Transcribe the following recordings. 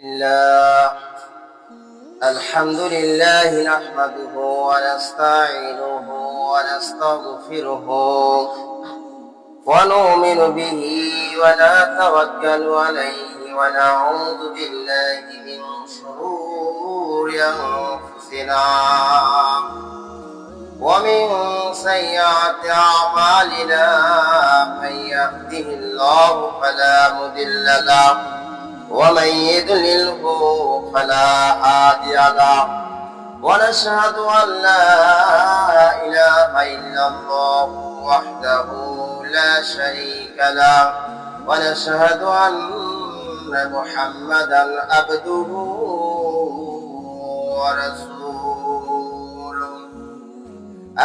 الله الحمد لله نحمده ونستعينه ونستغفره ونؤمن به ونتوكل عليه ونعوذ بالله من شرور أنفسنا ومن سيئات أعمالنا من يهده الله فلا مضل له ومن يضلله فلا هادي له ونشهد أن لا إله إلا الله وحده لا شريك له ونشهد أن محمدا عبده ورسوله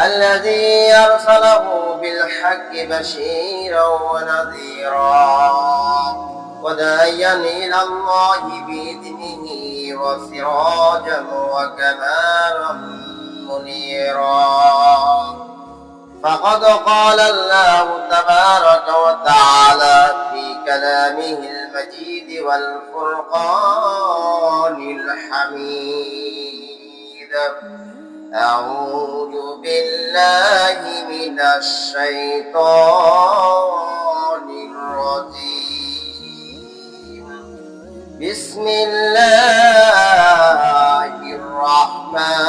الذي أرسله بالحق بشيرا ونذيرا وداعيا إلى الله بإذنه وسراجا وقمرا منيرا فقد قال الله تبارك وتعالى في كلامه المجيد والفرقان الحميد أعوذ بالله من الشيطان الرجيم بسم الله الرحمن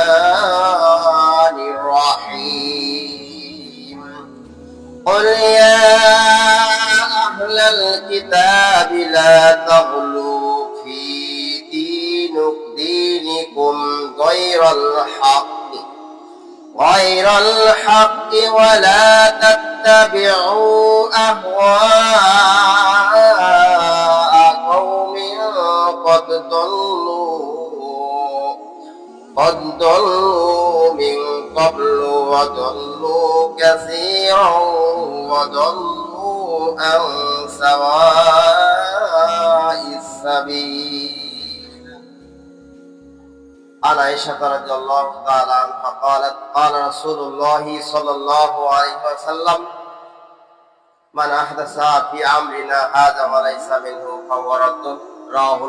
الرحيم قل يا أهل الكتاب لا تغلوا في دينكم غير الحق ولا تتبعوا أهواء قوم قد ضلوا من قبل وضلوا كثيرا وضلوا عن سواء السبيل عن عائشة رضي الله تعالى عنها قالت قال رسول الله صلى الله عليه وسلم من أحدث في أمرنا هذا وليس منه فهو رد رواه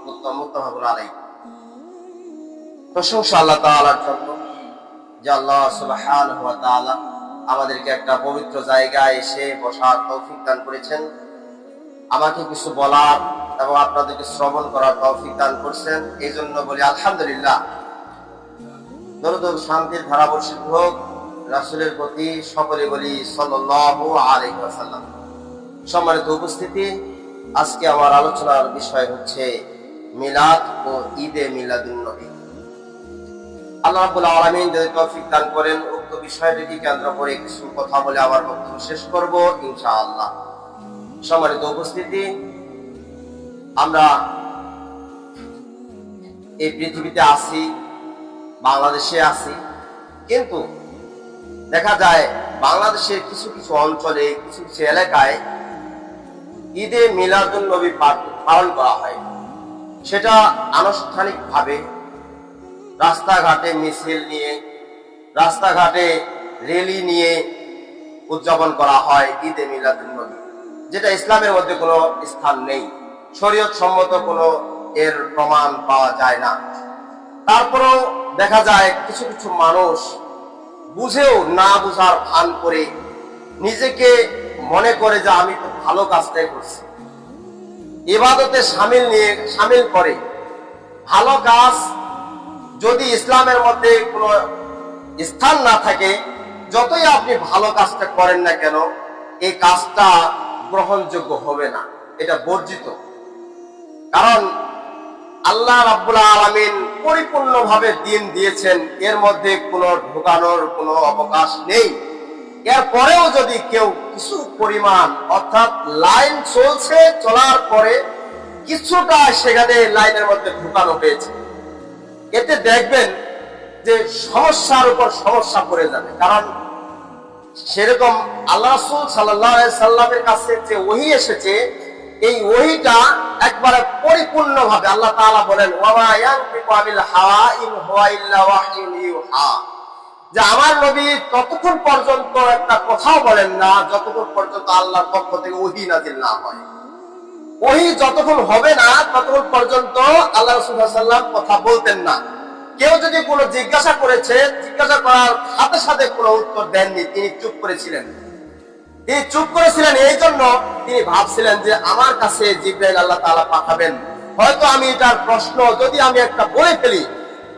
মুত্তাফাকুন আলাইহি। প্রশংসা আল্লাহ তাআলার জন্য যে আল্লাহ সুবহানাহু ওয়া তাআলা আমাদেরকে একটা পবিত্র জায়গায় এসে বসার তৌফিক দান করেছেন, আমাকে কিছু বলার এবং আপনাদেরকে শ্রবণ করার তৌফিক দান করছেন। এই জন্য বলি আলহামদুলিল্লাহ। দরুদ ও শান্তির ধারা বর্ষিত হোক রাসূলের প্রতি, সকলে বলি সাল্লাল্লাহু আলাইহি ওয়াসাল্লাম। সম্মানিত উপস্থিতি, আজকে আমার আলোচনার বিষয় হচ্ছে মিলাদ ও ঈদে মিলাদুন নবী। আল্লাহ রাব্বুল আলামিন যদি তৌফিক দান করেন উক্ত বিষয়টিকে কেন্দ্র করে কিছু কথা বলে আমার বক্তব্য শেষ করব ইনশাআল্লাহ। সম্মানিত উপস্থিতি, আমরা এই পৃথিবীতে আছি, বাংলাদেশে আছি, কিন্তু দেখা যায় বাংলাদেশের কিছু কিছু অঞ্চলে কিছু কিছু এলাকায় ঈদে মিলাদুন নবী পালন করা হয়। সেটা আনুষ্ঠানিকভাবে রাস্তাঘাটে মিছিল নিয়ে, রাস্তাঘাটে র্যালি নিয়ে উদযাপন করা হয় ঈদে মিলাদুন নবী, যেটা ইসলামের মধ্যে কোনো স্থান নেই, শরীয়ত সম্মত কোনো এর প্রমাণ পাওয়া যায় না। তারপরেও দেখা যায় কিছু কিছু মানুষ বুঝেও না বুঝার ভান করে নিজেকে মনে করে যে আমি তো ভালো কাজটাই করছি, ইবাদতে সামিল করে। ভালো কাজ যদি ইসলামের মধ্যে কোনো স্থান না থাকে, যতই আপনি ভালো কাজটা করেন না কেন, এই কাজটা গ্রহণযোগ্য হবে না, এটা বর্জিত। কারণ আল্লাহ রাব্বুল আলামিন পরিপূর্ণভাবে দিন দিয়েছেন, এর মধ্যে কোনো ঢোকানোর কোনো অবকাশ নেই। এরপরেও যদি কেউ কিছু পরিমাণ, অর্থাৎ লাইন চলছে, চলার পরে কিছুটা সেখানে লাইনের মধ্যে ঢোকানো হয়েছে, এতে দেখবেন যে সমস্যার উপর সমস্যা পড়ে যাবে। কারণ সেরকম আল্লাহ রাসূল সাল্লাল্লাহু আলাইহি সাল্লামের কাছে যে ওহী এসেছে, এই ওহীটা একবারে পরিপূর্ণভাবে আল্লাহ তাআলা বলেন ওয়া মা ইয়ানতিকু আনিল হাওয়া ইন হুয়া ইল্লা ওয়াহয়ুন ইউহা, যে আমার নবী ততক্ষণ পর্যন্ত একটা কথাও বলেন না যতক্ষণ পর্যন্ত আল্লাহর পক্ষ থেকে ওহী নাযিল না হয়। ওহী যতক্ষণ হবে না ততক্ষণ পর্যন্ত আল্লাহ রাসূল সাল্লাল্লাহু আলাইহি ওয়াসাল্লাম কথা বলতেন না। কেউ যদি কোনো জিজ্ঞাসা করেছে, জিজ্ঞাসা করার সাথে সাথে কোনো উত্তর দেননি, তিনি চুপ করেছিলেন। তিনি চুপ করেছিলেন এই জন্য তিনি ভাবছিলেন যে আমার কাছে জিবরাইল আল্লাহ তাআলা পাঠাবেন, হয়তো আমি এটার প্রশ্ন যদি আমি একটা বলে ফেলি,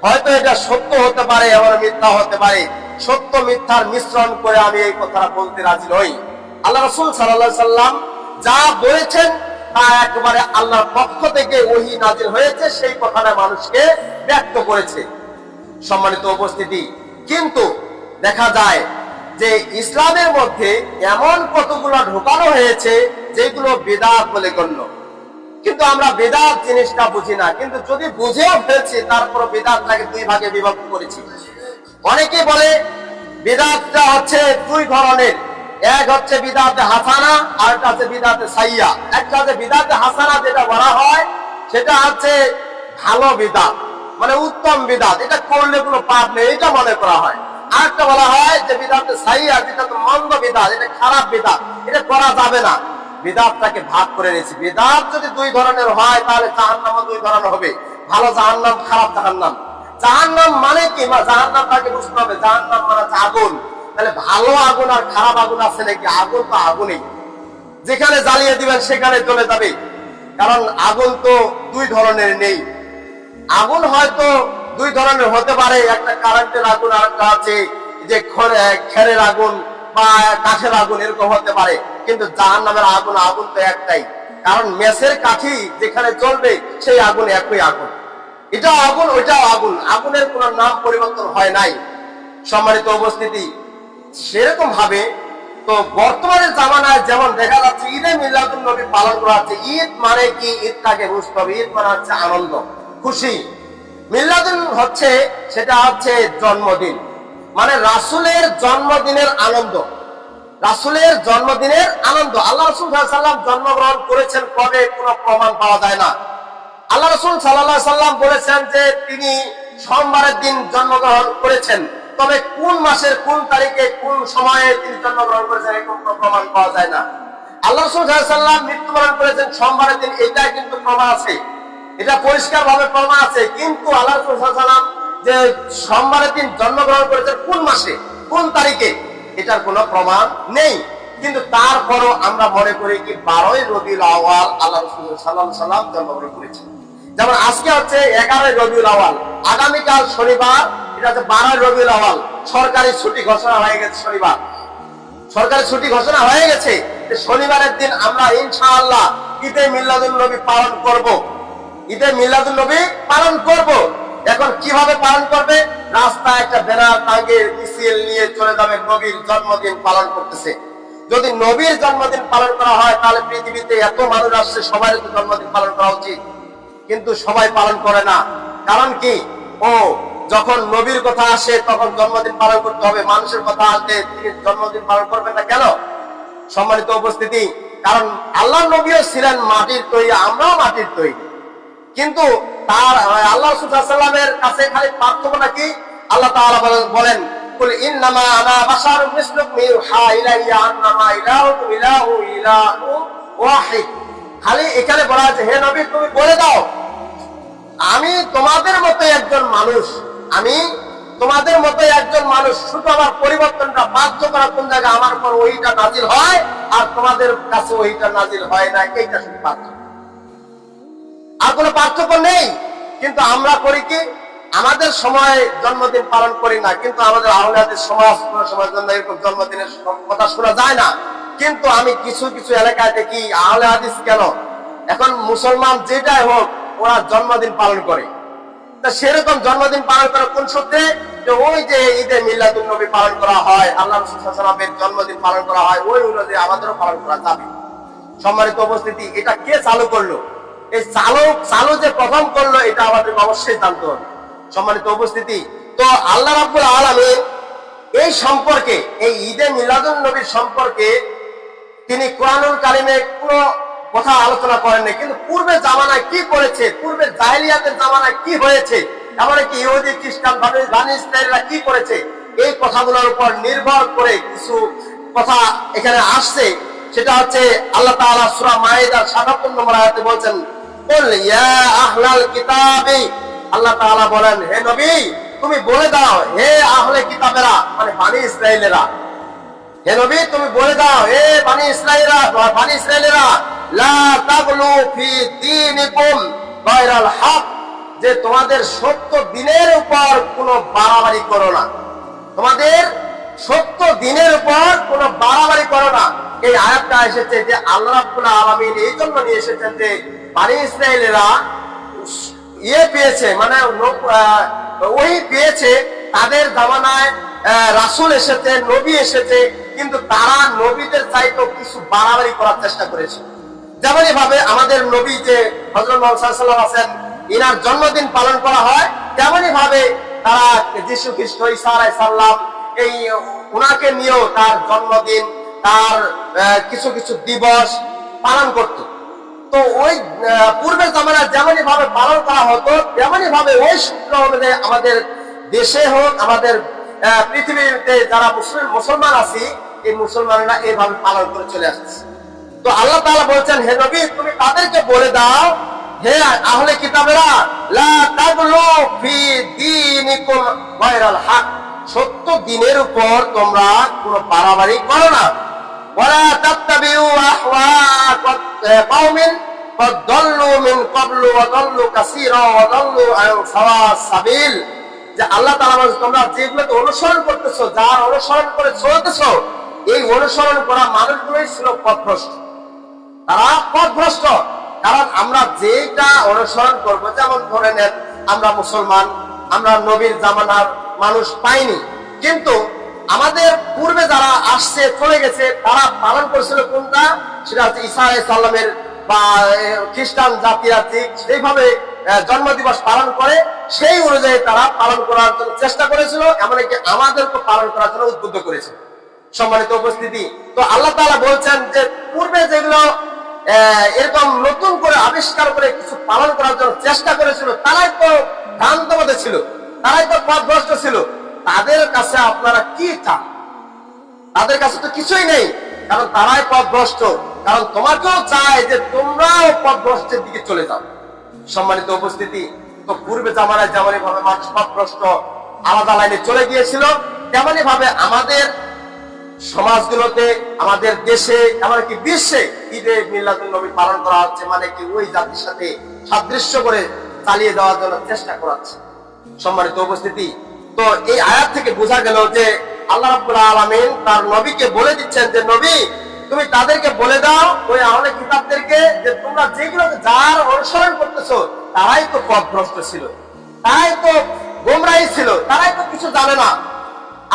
হয়তো এটা সত্য হতে পারে আবার মিথ্যা হতে পারে, সত্য মিথ্যার মিশ্রণ করে আমি এই কথাটা বলতে রাজি নই। আল্লাহ রাসূল সাল্লাল্লাহু আলাইহি সাল্লাম যা বলেছেন তা একেবারে আল্লাহর পক্ষ থেকে ওহী নাজিল হয়েছে, সেই কথাটা মানুষকে ব্যক্ত করেছে। সম্মানিত উপস্থিতি, কিন্তু দেখা যায় যে ইসলামের মধ্যে এমন কতগুলো ঢোকানো হয়েছে যেগুলো বিদআত বলে গণ্য, কিন্তু আমরা বিদআত জিনিসটা বুঝি না। কিন্তু যদি বুঝেও ফেলছি তারপর বিদআতটাকে দুই ভাগে বিভক্ত করেছি। অনেকে বলে বিদআতটা হচ্ছে দুই ধরনের, এক হচ্ছে বিদআতে হাসানা আর একটা হচ্ছে বিদআতে সাইয়্যা। একটা হচ্ছে বিদআতে হাসানা, যেটা বলা হয় সেটা হচ্ছে ভালো বিদআত, মানে উত্তম বিদআত, এটা করলে কোনো পাপ নেই এটা মনে করা হয়। আর একটা বলা হয় যে বিদআতে সাইয়্যা, যেটা তো মন্দ বিদআত, এটা খারাপ বিদআত, এটা করা যাবে না। বিদআতটাকে ভাগ করে নিয়েছি। বিদআত যদি দুই ধরনের হয় তাহলে জাহান্নামও দুই ধরনের হবে, ভালো জাহান্নাম, খারাপ জাহান্নাম। জাহান্নাম মানে কি, জাহান্নামটাকে বুঝতে হবে। জাহান্নাম মানে আগুন। তাহলে ভালো আগুন আর খারাপ আগুন আছে নাকি? আগুন তো আগুনই, যেখানে জ্বালিয়ে দিবেন সেখানে চলে যাবে। কারণ আগুন তো দুই ধরনের নেই। আগুন হয়তো দুই ধরনের হতে পারে, একটা কারেন্টের আগুন আর একটা আছে যে খেরের আগুন বা কাঠের আগুন, এরকম হতে পারে। কিন্তু জাহান্নামের আগুন, আগুন তো একটাই। কারণ মেসের কাঠি যেখানে জ্বলবে সেই আগুন একই আগুন। এটা আগুন, ওইটাও আগুন, আগুনের কোন নাম পরিবর্তন হয় নাই। সম্মানিত উপস্থিতি, সেরকম ভাবে তো বর্তমানের জামানায় যেমন দেখা যাচ্ছে ঈদে মিলাদুন নবী পালন করা হচ্ছে। ঈদ মানে কি? ঈদটাকে বুঝতে হবে। ঈদ মানে হচ্ছে আনন্দ, খুশি। মিলাদুন হচ্ছে, সেটা হচ্ছে জন্মদিন, মানে রাসূলের জন্মদিনের আনন্দ, রাসূলের জন্মদিনের আনন্দ। আল্লাহ রাসূল সাল্লাল্লাহু আলাইহি ওয়াসাল্লাম জন্মগ্রহণ করেছেন কবে কোনো প্রমাণ পাওয়া যায় না। আল্লাহ রাসূল সাল্লাল্লাহু আলাইহি ওয়াসাল্লাম বলেছেন যে তিনি সোমবারের দিন জন্মগ্রহণ করেছেন, তবে কোন মাসের কোন তারিখে কোন সময়ে তিনি জন্মগ্রহণ করেছেন এরকম কোনো প্রমাণ পাওয়া যায় না। আল্লাহ রাসূল সাল্লাল্লাহু আলাইহি ওয়াসাল্লাম মৃত্যুবরণ করেছেন সোমবারের দিন, এটা কিন্তু প্রমাণ আছে, এটা পরিষ্কার ভাবে প্রমাণ আছে। কিন্তু আল্লাহ রাসূল সাল্লাল্লাহু আলাইহি ওয়াসাল্লাম যে সোমবারের দিন জন্মগ্রহণ করেছেন কোন মাসে কোন তারিখে এটার কোনো প্রমাণ নেই। কিন্তু তারপরও আমরা মনে করি কি 12ই রবিউল আউয়াল আল্লাহ রাসূল সাল্লাল্লাহু আলাইহি ওয়াসাল্লাম জন্মগ্রহণ করেছেন। যেমন আজকে হচ্ছে 11ই রবিউল আউয়াল, আগামীকাল শনিবার, এটা হচ্ছে 12ই রবিউল আউয়াল। সরকারি ছুটি ঘোষণা হয়ে গেছে, শনিবার সরকারি ছুটি ঘোষণা হয়ে গেছে। শনিবারের দিন আমরা ইনশাআল্লাহ ঈদে মিলাদুন নবী পালন করব, ঈদে মিলাদুন নবী পালন করব। এখন কিভাবে পালন করবে? রাস্তায় একটা ব্যানার টাঙিয়ে মিছিল নিয়ে চলে যাবে, নবীর জন্মদিন পালন করতেছে। যদি নবীর জন্মদিন পালন করা হয় তাহলে পৃথিবীতে এত মানুষ আসছে, সবাই তো জন্মদিন পালন করা উচিত, কিন্তু সবাই পালন করে না। কারণ কি? ও যখন নবীর কথা আসে তখন জন্মদিন পালন করতে হবে, মানুষের কথা আসলে তিনি জন্মদিন পালন করবেন না কেন? সম্মানিত উপস্থিতি, কারণ আল্লাহ নবীও ছিলেন মাটির তৈরি, আমরাও মাটির তৈরি। কিন্তু তার আল্লাহ রাসূল সাল্লাল্লাহু আলাইহি ওয়াসাল্লামের কাছে খালি পার্থক্য নাকি? আল্লাহ তাআলা বলেন, কুল ইন্নামা আনা বাশারুম মিসলুকুম ইউহা ইলাইয়া আন্নামা ইলাহুকুম ইলাহু ইলাহু ওয়াহিদ। খালি এখানে বলা আছে, হে নবী তুমি বলে দাও আমি তোমাদের মতো একজন মানুষ, আমি তোমাদের মতো একজন মানুষ। শুধু আমার পরিবর্তনটা, পার্থক্য কোন জায়গায় আমার উপর ওইটা নাজিল হয় আর তোমাদের কাছে ওইটা নাজিল হয় না, এইটা শুধু পার্থক্য, আর কোনো পার্থক্য নেই। কিন্তু আমরা করি কি? আমাদের সময় জন্মদিন পালন করি না, কিন্তু আমাদের আহলে হাদিস সমাজ সমাজের জন্য এরকম জন্মদিনের কথা শোনা যায় না। কিন্তু আমি কিছু কিছু এলাকায় দেখি আহলে হাদিস কেন, এখন মুসলমান যেটাই হোক ওরা জন্মদিন পালন করে। তা সেরকম জন্মদিন পালন করে কোন সূত্রে? যে ওই যে ঈদে মিলাদুন নবী পালন করা হয়, আল্লাহ রাসূল সাল্লাল্লাহু আলাইহি ওয়াসাল্লামের জন্মদিন পালন করা হয়, ওই অনুযায়ী আমাদেরও পালন করা যাবে। সম্মানিত উপস্থিতি, এটা কে চালু করলো? এই চালু যে প্রথম করলো এটা আমাদেরকে অবশ্যই জানতে হবে। সম্মানিত উপস্থিতি, তো আল্লাহ রাব্বুল আলামিন এই সম্পর্কে, এই ঈদে মিলাদুন নবীর সম্পর্কে তিনি কোরআনুল কারিমে কোনো কথা আলোচনা করেননি। কিন্তু পূর্বে জামানায় কি করেছে, পূর্বে জাহেলিয়াতের জামানায় কি হয়েছে, এমনকি ইহুদি খ্রিস্টান বানি ইসরাঈলরা কি করেছে, এই কথাগুলোর উপর নির্ভর করে কিছু কথা এখানে আসছে। সেটা হচ্ছে আল্লাহ তাআলা সূরা মাইদার ৭৭ নম্বর আয়াতে বলছেন, কুল ইয়া আহলাল কিতাবি, আল্লাহ তাআলা বলেন, হে নবী তুমি বলে দাও, হে আহলে কিতাবেরা, মানে বনি ইসরাইলেরা, হে নবী তুমি বলে দাও, হে বনি ইসরাইলেরা, লা তাগলু ফি দীনিকুম গায়রাল হক, যে তোমাদের সত্য দিনের উপর কোনো বাড়াবাড়ি করো না, তোমাদের সত্য দিনের উপর কোনো বাড়াবাড়ি করো না। এই আয়াতটা এসেছে যে আল্লাহ রাব্বুল আলামিন এই জন্য নিয়ে এসেছেন যে বনি ইসরাইলেরা পেয়েছে, মানে ওই পেয়েছে, তাদের জামানায় রাসূল এসেছে, নবী এসেছে, কিন্তু তারা নবীদের চাইতেও কিছু বাড়াবাড়ি করার চেষ্টা করেছে। যেমনই ভাবে আমাদের নবী যে হযরত মুহাম্মদ সাল্লাল্লাহু আলাইহি ওয়াসাল্লাম, ইনার জন্মদিন পালন করা হয়, তেমনই ভাবে তারা যীশু খ্রিস্ট ঈসা আলাইহিস সালাম এই উনাকে নিয়েও তার জন্মদিন, তার কিছু কিছু দিবস পালন করত। তো ওই পূর্বের জামানায় যেমনই ভাবে পালন করা হতো, তেমনই ভাবে ওই সূত্র অনুযায়ী আমাদের দেশে হোক, আমাদের পৃথিবীতে যারা মুসলমান আছি, এই মুসলমানরা এইভাবে পালন করে চলে আসছে। তো আল্লাহ তাআলা বলছেন, হে নবী তুমি তাদেরকে বলে দাও, হে আহলে কিতাবেরা, লা তাগলু ফি দীনিকুম গায়রাল হক, সত্য দিনের উপর তোমরা কোনো বাড়াবাড়ি করো না। ওয়ালা তাত্তাবিউ আহওয়া কওমিন ক্বাদ দাল্লু মিন ক্বাবলু ওয়া দাল্লু কাসীরা ওয়া দাল্লু আন সাওয়াস সাবিল, যে আল্লাহ তাআলা বলেন তোমরা যেগুলোকে অনুসরণ করতেছো, যার অনুসরণ করে চলতেছো, এই অনুসরণ করা মানুষগুলোই ছিল পথভ্রষ্ট, তারা পথভ্রষ্ট। কারণ আমরা যেটা অনুসরণ করব, যেমন ধরে নেন আমরা মুসলমান, আমরা নবীর জামানার মানুষ পাইনি, কিন্তু আমাদের পূর্বে যারা আসছে চলে গেছে তারা পালন করেছিল কোনটা, সেটা হচ্ছে ঈসা আলাইহিস সালামের বা খ্রিস্টান জাতিরা সেইভাবে জন্মদিবস পালন করে, সেই অনুযায়ী তারা পালন করার জন্য চেষ্টা করেছিল, এমনকি আমাদেরকে পালন করার জন্য উদ্বুদ্ধ করেছে। সম্মানিত উপস্থিতি, তো আল্লাহ তাআলা বলছেন যে পূর্বে যেগুলো এরকম নতুন করে আবিষ্কার করে কিছু পালন করার জন্য চেষ্টা করেছিল, তারাই তো ভ্রান্তপথে ছিল, তারাই তো পথভ্রষ্ট ছিল। তাদের কাছে আপনারা কি চান? তাদের কাছে তো কিছুই নেই, কারণ তারাই পথভ্রষ্ট। কারণ তোমাকেও চায় যে তোমরাও পথভ্রষ্টের দিকে চলে যাও। সম্মানিত উপস্থিতি, তো পূর্বে জামানায় যেমনই ভাবে মানুষ পথভ্রষ্ট আলাদা লাইনে চলে গিয়েছিল, তেমনই ভাবে আমাদের সমাজগুলোতে, আমাদের দেশে, এমনকি বিশ্বে ঈদে মিলাদুন নবী পালন করা হচ্ছে, মানে কি ওই জাতির সাথে সাদৃশ্য করে চালিয়ে দেওয়ার জন্য চেষ্টা করাচ্ছে। সম্মানিত উপস্থিতি, তো এই আয়াত থেকে বোঝা গেল যে আল্লাহ রাব্বুল আলামিন তার নবীকে বলে দিচ্ছেন যে নবী তুমি তাদেরকে বলে দাও, ওই আহলে কিতাবদেরকে, যে তোমরা যেগুলো যার অনুসরণ করতেছো তারাই তো পথভ্রষ্ট ছিল, তারাই তো গোমরাহী ছিল, তারাই তো কিছু জানে না,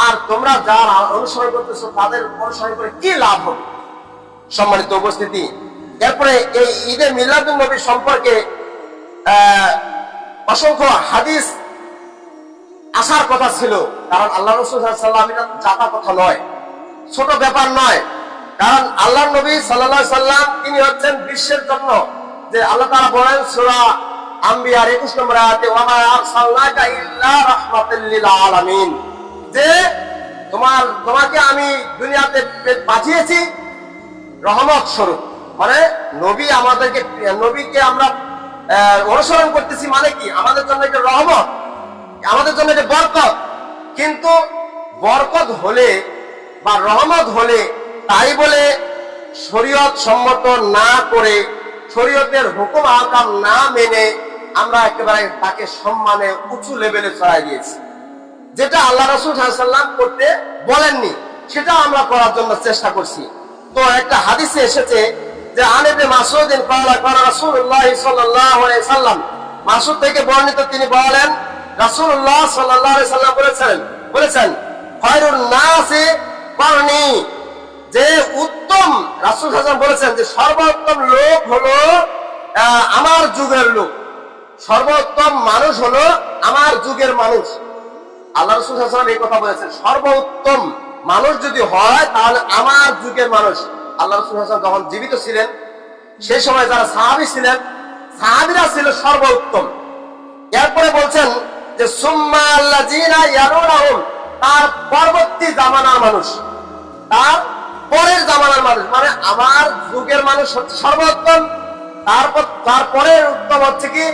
আর তোমরা যার অনুসরণ করতেছো তাদের অনুসরণ করে কি লাভ হবে। সম্মানিত উপস্থিতি, এরপরে এই ঈদে মিলাদুন নবী সম্পর্কে অসংখ্য হাদিস আসার কথা ছিল, কারণ আল্লাহ রাসূল সাল্লাল্লাহু আলাইহি ওয়াসাল্লাম এটা জাতা কথা নয়, ছোট ব্যাপার নয়। কারণ আল্লাহর নবী সাল্লাল্লাহু আলাইহি ওয়াসাল্লাম তিনি হচ্ছেন বিশ্বের জন্য, যে আল্লাহ তাআলা বলেন সূরা আম্বিয়ার 21 নম্বর আয়াতে, ওয়া মা আরসালনাকা ইল্লা রাহমাতাল লিল আলামিন, যে তোমাকে আমি দুনিয়াতে পাঠিয়েছি রহমত স্বরূপ। মানে নবী আমাদেরকে, নবীকে আমরা অনুসরণ করতেছি, মানে কি আমাদের জন্য এটা রহমত, আমাদের জন্য এটা বরকত। কিন্তু বরকত হলে বা রহমত হলে তাই বলে শরীয়ত সম্মত না করে, শরীয়তের হুকুম আহকাম না মেনে আমরা একেবারে তাকে সম্মানে উঁচু লেভেলে চড়াই দিয়েছি, যেটা আল্লাহ রাসূল সাল্লাল্লাহু আলাইহি ওয়াসাল্লাম করতে বলেননি, সেটা আমরা করার জন্য চেষ্টা করছি। তো একটা হাদিসে এসেছে যে আন ইবনে মাসউদিন ক্বালা ক্বালা রাসূলুল্লাহ সাল্লাল্লাহু আলাইহি ওয়াসাল্লাম, মাসউদ থেকে বর্ণিত, তিনি বলেন রাসূলুল্লাহ সাল্লাল্লাহু আলাইহি ওয়াসাল্লাম বলেছেন খায়রুন নাসি কারনি, যে উত্তম, রাসূল সাল্লাল্লাহু আলাইহি ওয়াসাল্লাম বলেছেন যে সর্বোত্তম লোক হলো আমার যুগের লোক, সর্বোত্তম মানুষ হলো আমার যুগের মানুষ। আল্লাহ রাসূল সাল্লাল্লাহু আলাইহি ওয়াসাল্লাম এই কথা বলেছেন, সর্বোত্তম মানুষ যদি হয় তাহলে আমার যুগের মানুষ। আল্লাহ রাসূল সাল্লাল্লাহু আলাইহি ওয়াসাল্লাম যখন জীবিত ছিলেন, সেই সময় যারা সাহাবী ছিলেন, সাহাবীরা ছিল সর্বোত্তম। এরপরে বলছেন যে সুম্মা আল্লাযিনা ইয়ারুনাহুম, তার পরবর্তী জামানার মানুষ, তার পরের জামানার মানুষ, মানে আমার যুগের মানুষ হচ্ছে সর্বোত্তম, তারপরে উত্তম হচ্ছে কি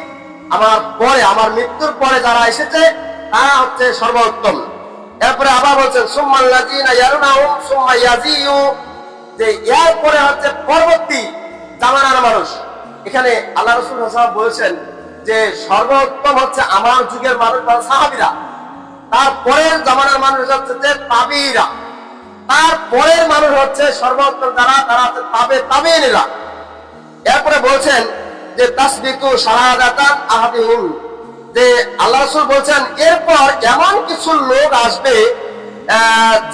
আমার পরে, আমার মৃত্যুর পরে যারা এসেছে তারা হচ্ছে সর্বোত্তম। এরপরে আবার বলছেন সুম্মাল্লাযীনা ইয়ারুনাহুম সুম্মা ইয়াজিউ, যে এরপরে হচ্ছে পরবর্তী জামানার মানুষ। এখানে আল্লাহ রাসূল সাল্লাল্লাহু আলাইহি ওয়াসাল্লাম বলেছেন যে সর্বোত্তম হচ্ছে আমার যুগের মানুষ বা সাহাবীরা, তারপরের জামানার মানুষ হচ্ছে যে তাবিঈরা, তারপরের মানুষ হচ্ছে সর্বোত্তম যারা, তারা হচ্ছে তাবেঈরা। এরপরে বলছেন যে তাসবিকু শাহাদাতান আহাদিহিম, যে আল্লাহ রাসূল বলছেন এরপর এমন কিছু লোক আসবে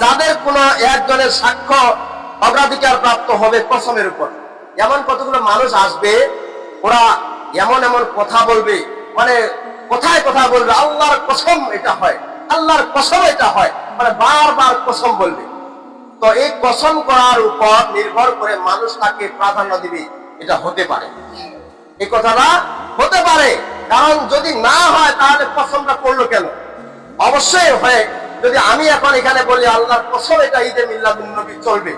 যাদের কোন একজনের সাক্ষ্য অগ্রাধিকার প্রাপ্ত হবে কসমের উপর। এমন কতগুলো মানুষ আসবে, ওরা এমন এমন কথা বলবে, মানে কোথায় কথা বলবে, আল্লাহর কসম এটা হয়, আল্লাহর কসম এটা হয়, মানে বারবার কসম বলবে। তো এই কসম করার উপর নির্ভর করে মানুষ তাকে প্রাধান্য দিবে, এটা হতে পারে, এই কথাটা হতে পারে। কারণ যদি না হয় তাহলে কসমটা করলো কেন? অবশ্যই হয়। যদি আমি এখন এখানে বলি আল্লাহর কসম এটা ঈদে মিলাদুন নবী চলবে,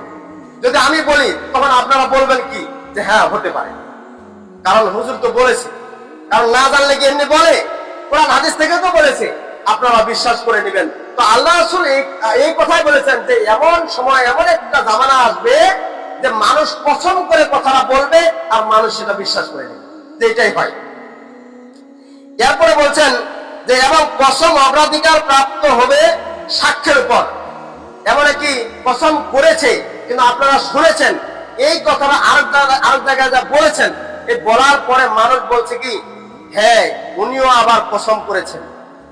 যদি আমি বলি তখন আপনারা বলবেন কি যে হ্যাঁ হতে পারে, কারণ হুজুর তো বলেছে। কারণ না জানলে কি এমনি বলে? কোরআন হাদিস থেকে তো বলেছে, আপনারা বিশ্বাস করে নেবেন। তো আল্লাহ রাসূল এই কথাই বলেছেন যে এমন সময়, এমন একটা জামানা আসবে যে মানুষ কসম করে কথাটা বলবে আর মানুষ সেটা বিশ্বাস করে নেবে, যে এটাই হয়। এরপরে বলছেন যে এবং কসম অগ্রাধিকার প্রাপ্ত হবে সাক্ষ্যের উপর। এমন কি কসম করেছে কিন্তু আপনারা শুনেছেন, এই কথাটা আরেক জায়গায় যা বলেছেন, এই বলার পরে মানুষ বলছে কি হ্যাঁ উনিও আবার কসম করেছেন,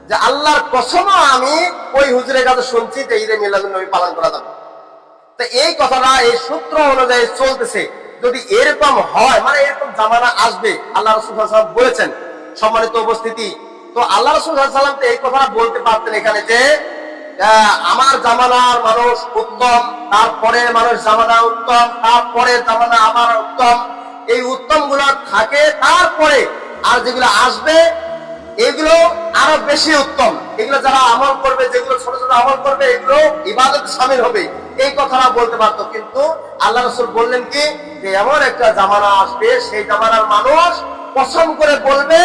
যে আল্লাহর কসমও আমি ওই হুজুরের কাছে শুনছি যে ঈদে মিলাদুন নবী পালন করা যাবে। তো এই কথাটা এই সূত্র অনুযায়ী চলতেছে। যদি এরকম হয়, মানে এরকম জামানা আসবে, আল্লাহ রাসূল সাল্লাল্লাহু আলাইহি ওয়াসাল্লাম বলেছেন। সম্মানিত উপস্থিতি, তো আল্লাহ রাসূল সাল্লাল্লাহু আলাইহি ওয়াসাল্লাম তো এই কথাটা বলতে পারতেন এখানে যে আমার জামানার মানুষ উত্তম, তারপরের মানুষ জামানা উত্তম, তারপরের জামানা আমার উত্তম, এই উত্তম গুলো থাকে, তারপরে আর যেগুলো আসবে এগুলো আরো বেশি উত্তম, এগুলো যারা আমল করবে, যেগুলো ছোট ছোট আমল করবে এগুলো ইবাদতে শামিল হবে, এই কথাটা বলতে পারতো। কিন্তু আল্লাহ রাসূল বললেন কি যে এমন একটা জামানা আসবে, সেই জামানার মানুষ কসম করে বলবে,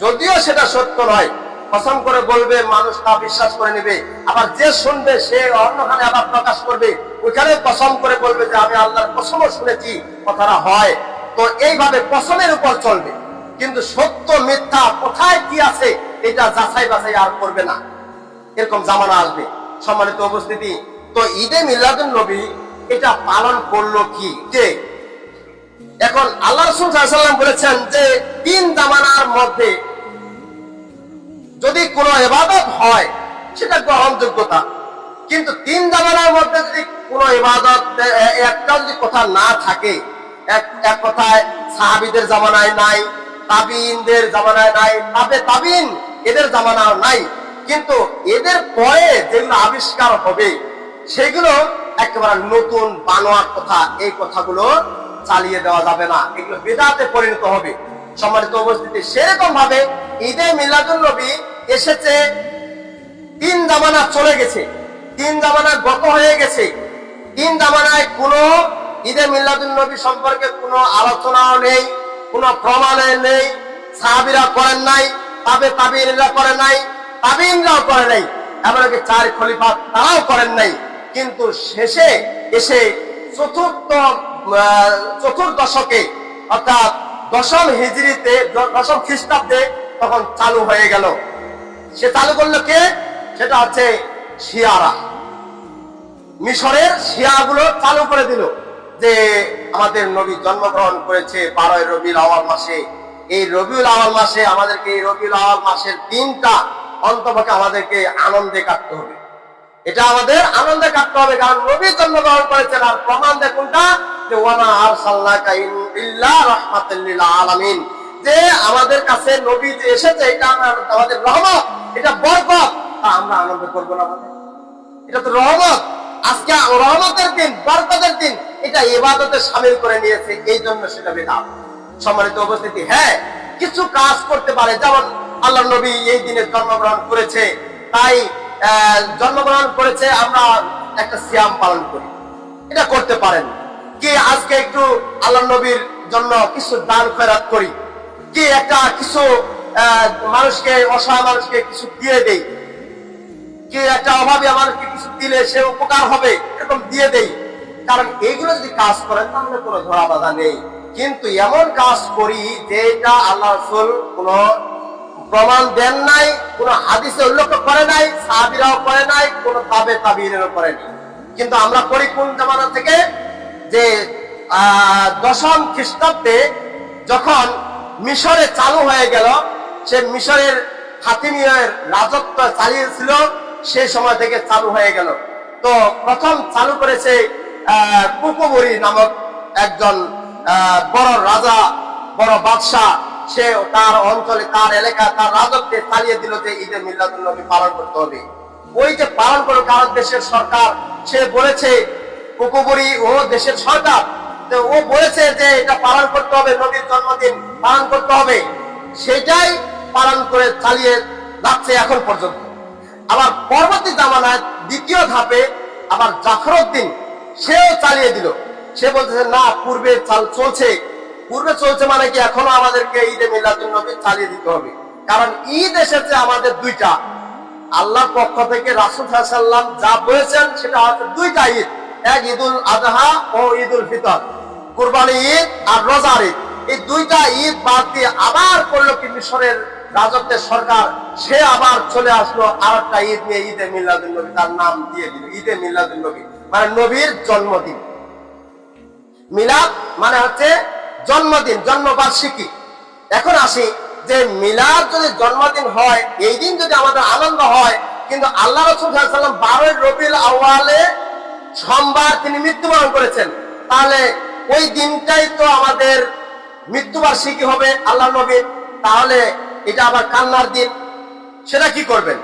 যদিও সেটা সত্য নয়, কসম করে বলবে, মানুষ তা বিশ্বাস করে নেবে। আবার যে শুনবে সে অন্যখানে আবার প্রকাশ করবে, ওইখানে কসম করে বলবে যে আমি আল্লাহর কসমও শুনেছি, কথাটা হয়। তো এইভাবে কসমের উপর চলবে, কিন্তু সত্য মিথ্যা কোথায় কি আছে এটা যাচাই বাছাই আর করবে না, এরকম জামানা আসবে। সম্মানিত উপস্থিতি, তো ঈদে মিলাদুন নবী এটা পালন করলো কি কে? এখন আল্লাহ রাসূল সাল্লাল্লাহু আলাইহি ওয়াসাল্লাম বলেছেন যে তিন জামানার মধ্যে যদি কোনো ইবাদত হয় সেটা গ্রহণযোগ্যতা, কিন্তু তিন জামানার মধ্যে যদি কোনো ইবাদত একটা যদি কথা না থাকে, এক কথায় সাহাবীদের জামানায় নাই, তাবিঈনদের জামানায় নাই, তাবিঈন এদের জামানাও নাই, কিন্তু এদের পরে যেগুলো আবিষ্কার হবে সেগুলো একেবারে নতুন বানোয়ার কথা, এই কথাগুলো চালিয়ে দেওয়া যাবে না, এগুলো বিদআতে পরিণত হবে। সম্মানিত উপস্থিতি, সেরকম ভাবে ঈদে মিলাদুন নবী এসেছে, তিন জামানা চলে গেছে, তিন জামানা গত হয়ে গেছে, তিন জামানায় কোনো ঈদে মিলাদুন নবী সম্পর্কে কোনো আলোচনাও নেই, কোনো প্রমাণে নেই, সাহাবীরা করেন নাই, তাবিঈনরা করে নাই, তাবিঈনরাও করে নাই, এমনকি চার খলিফা তারাও করেন নাই। কিন্তু শেষে এসে চতুর্দশকে অর্থাৎ দশম হিজরিতে, দশম খ্রিস্টাব্দে তখন চালু হয়ে গেল। সে চালু করলো কে? সেটা হচ্ছে শিয়ারা, মিশরের শিয়াগুলো চালু করে দিল যে আমাদের নবী জন্মগ্রহণ করেছে 12 রবিউল আউয়াল মাসে, এই রবিউল আউয়াল মাসে আমাদেরকে, এই রবিউল আউয়াল মাসের দিনটা অন্তপক্ষে আমাদেরকে আনন্দে কাটতে হবে, এটা আমাদের আনন্দে কাটতে হবে, কারণ নবী জন্মগ্রহণ করেছেন। আর প্রমাণ দেখুনটা যে ওয়ামা আরসালনাকা ইল্লা রাহমাতাল লিল আলামিন, যে আমাদের কাছে নবী যে এসেছে এটা আমাদের রহমত, এটা বরকত, তা আমরা আনন্দ করব না? এটা তো রহমত, আজকে রহমতের দিন, বরকতের দিন, এটা ইবাদতে শামিল করে নিয়েছে, এই জন্য সেটা বিদআত। সম্মানিত উপস্থিতি, হ্যাঁ কিছু কাজ করতে পারে, যেমন আল্লাহর নবী এই দিনে জন্মগ্রহণ করেছে, তাই জন্মগ্রহণ করেছে আমরা একটা সিয়াম পালন করি, এটা করতে পারেন। কি আজকে একটু আল্লাহ নবীর জন্য কিছু দান খয়রাত করি, কি একটা কিছু মানুষকে, অসহায় মানুষকে কিছু দিয়ে দেই, কি একটা অভাবী মানুষকে কিছু দিলে সে উপকার হবে, এরকম দিয়ে দেই। কারণ এইগুলো যদি কাজ করেন তাহলে কোনো ধরা বাধা নেই। কিন্তু এমন কাজ করি যেটা আল্লাহ রাসূল কোন প্রমাণ দেন নাই, কোন হাদিসে উল্লেখ করে নাই, সাহাবীরাও করে নাই, কোন তাবেঈনেরও করেনি। কিন্তু আমরা করি কোন জামানা থেকে, যে 10ম খ্রিস্টাব্দে যখন মিশরে চালু হয়ে গেল, সে মিশরের ফাতিমীয়দের রাজত্ব চালিয়েছিল, সেই সময় থেকে চালু হয়ে গেল। তো প্রথম চালু করেছে কুকুবুরি নামক একজন বড় রাজা, বড় বাদশাহ। সে তার অঞ্চলে, তার এলাকা, তার রাজত্বে চালিয়ে দিল যে ঈদে মিলাদুন নবী পালন করতে হবে। ওই যে পালন করো, কারণ দেশের সরকার সে বলেছে, কুকুবুরি ও দেশের সরকার, ও বলেছে যে এটা পালন করতে হবে, নবীর জন্মদিন পালন করতে হবে, সেটাই পালন করে চালিয়ে যাচ্ছে এখন পর্যন্ত। আবার পরবর্তী জামানায় দ্বিতীয় ধাপে আবার জাফরউদ্দিন সেও চালিয়ে দিল। সে বলতেছে না, পূর্বে চলছে মানে কি এখনো আমাদেরকে ঈদে মিলাদুন নবী চালিয়ে দিতে হবে। কারণ ঈদ এসেছে আমাদের দুইটা, আল্লাহর পক্ষ থেকে রাসূল সাল্লাল্লাহু আলাইহি ওয়াসাল্লাম যা বলেছেন সেটা হচ্ছে দুইটা ঈদ, এক ঈদুল আযহা ও ঈদুল ফিতর, কুরবানি ঈদ আর রোজার ঈদ। এই দুইটা ঈদ বাদ দিয়ে আবার করলো কি মিশরের রাজত্বের সরকার, সে আবার চলে আসলো আরেকটা ঈদ নিয়ে, ঈদে মিলাদুন নবী, তার নাম দিয়ে দিল ঈদে মিলাদুন নবী, মানে নবীর জন্মদিন। মিলাদ মানে হচ্ছে জন্মদিন, জন্মবার্ষিকী। এখন আসি যে মিলাদ যদি জন্মদিন হয়, এই দিন যদি আমাদের আনন্দ হয়, কিন্তু আল্লাহ রাসূল সাল্লাল্লাহু আলাইহি ওয়াসাল্লাম 12 রবিউল আউয়ালে সোমবার তিনি মৃত্যুবরণ করেছেন, তাহলে ওই দিনটাই তো আমাদের মৃত্যুবার্ষিকী হবে আল্লাহ নবীর। তাহলে এটা আবার কান্নার দিন, সেটা কি করবেন?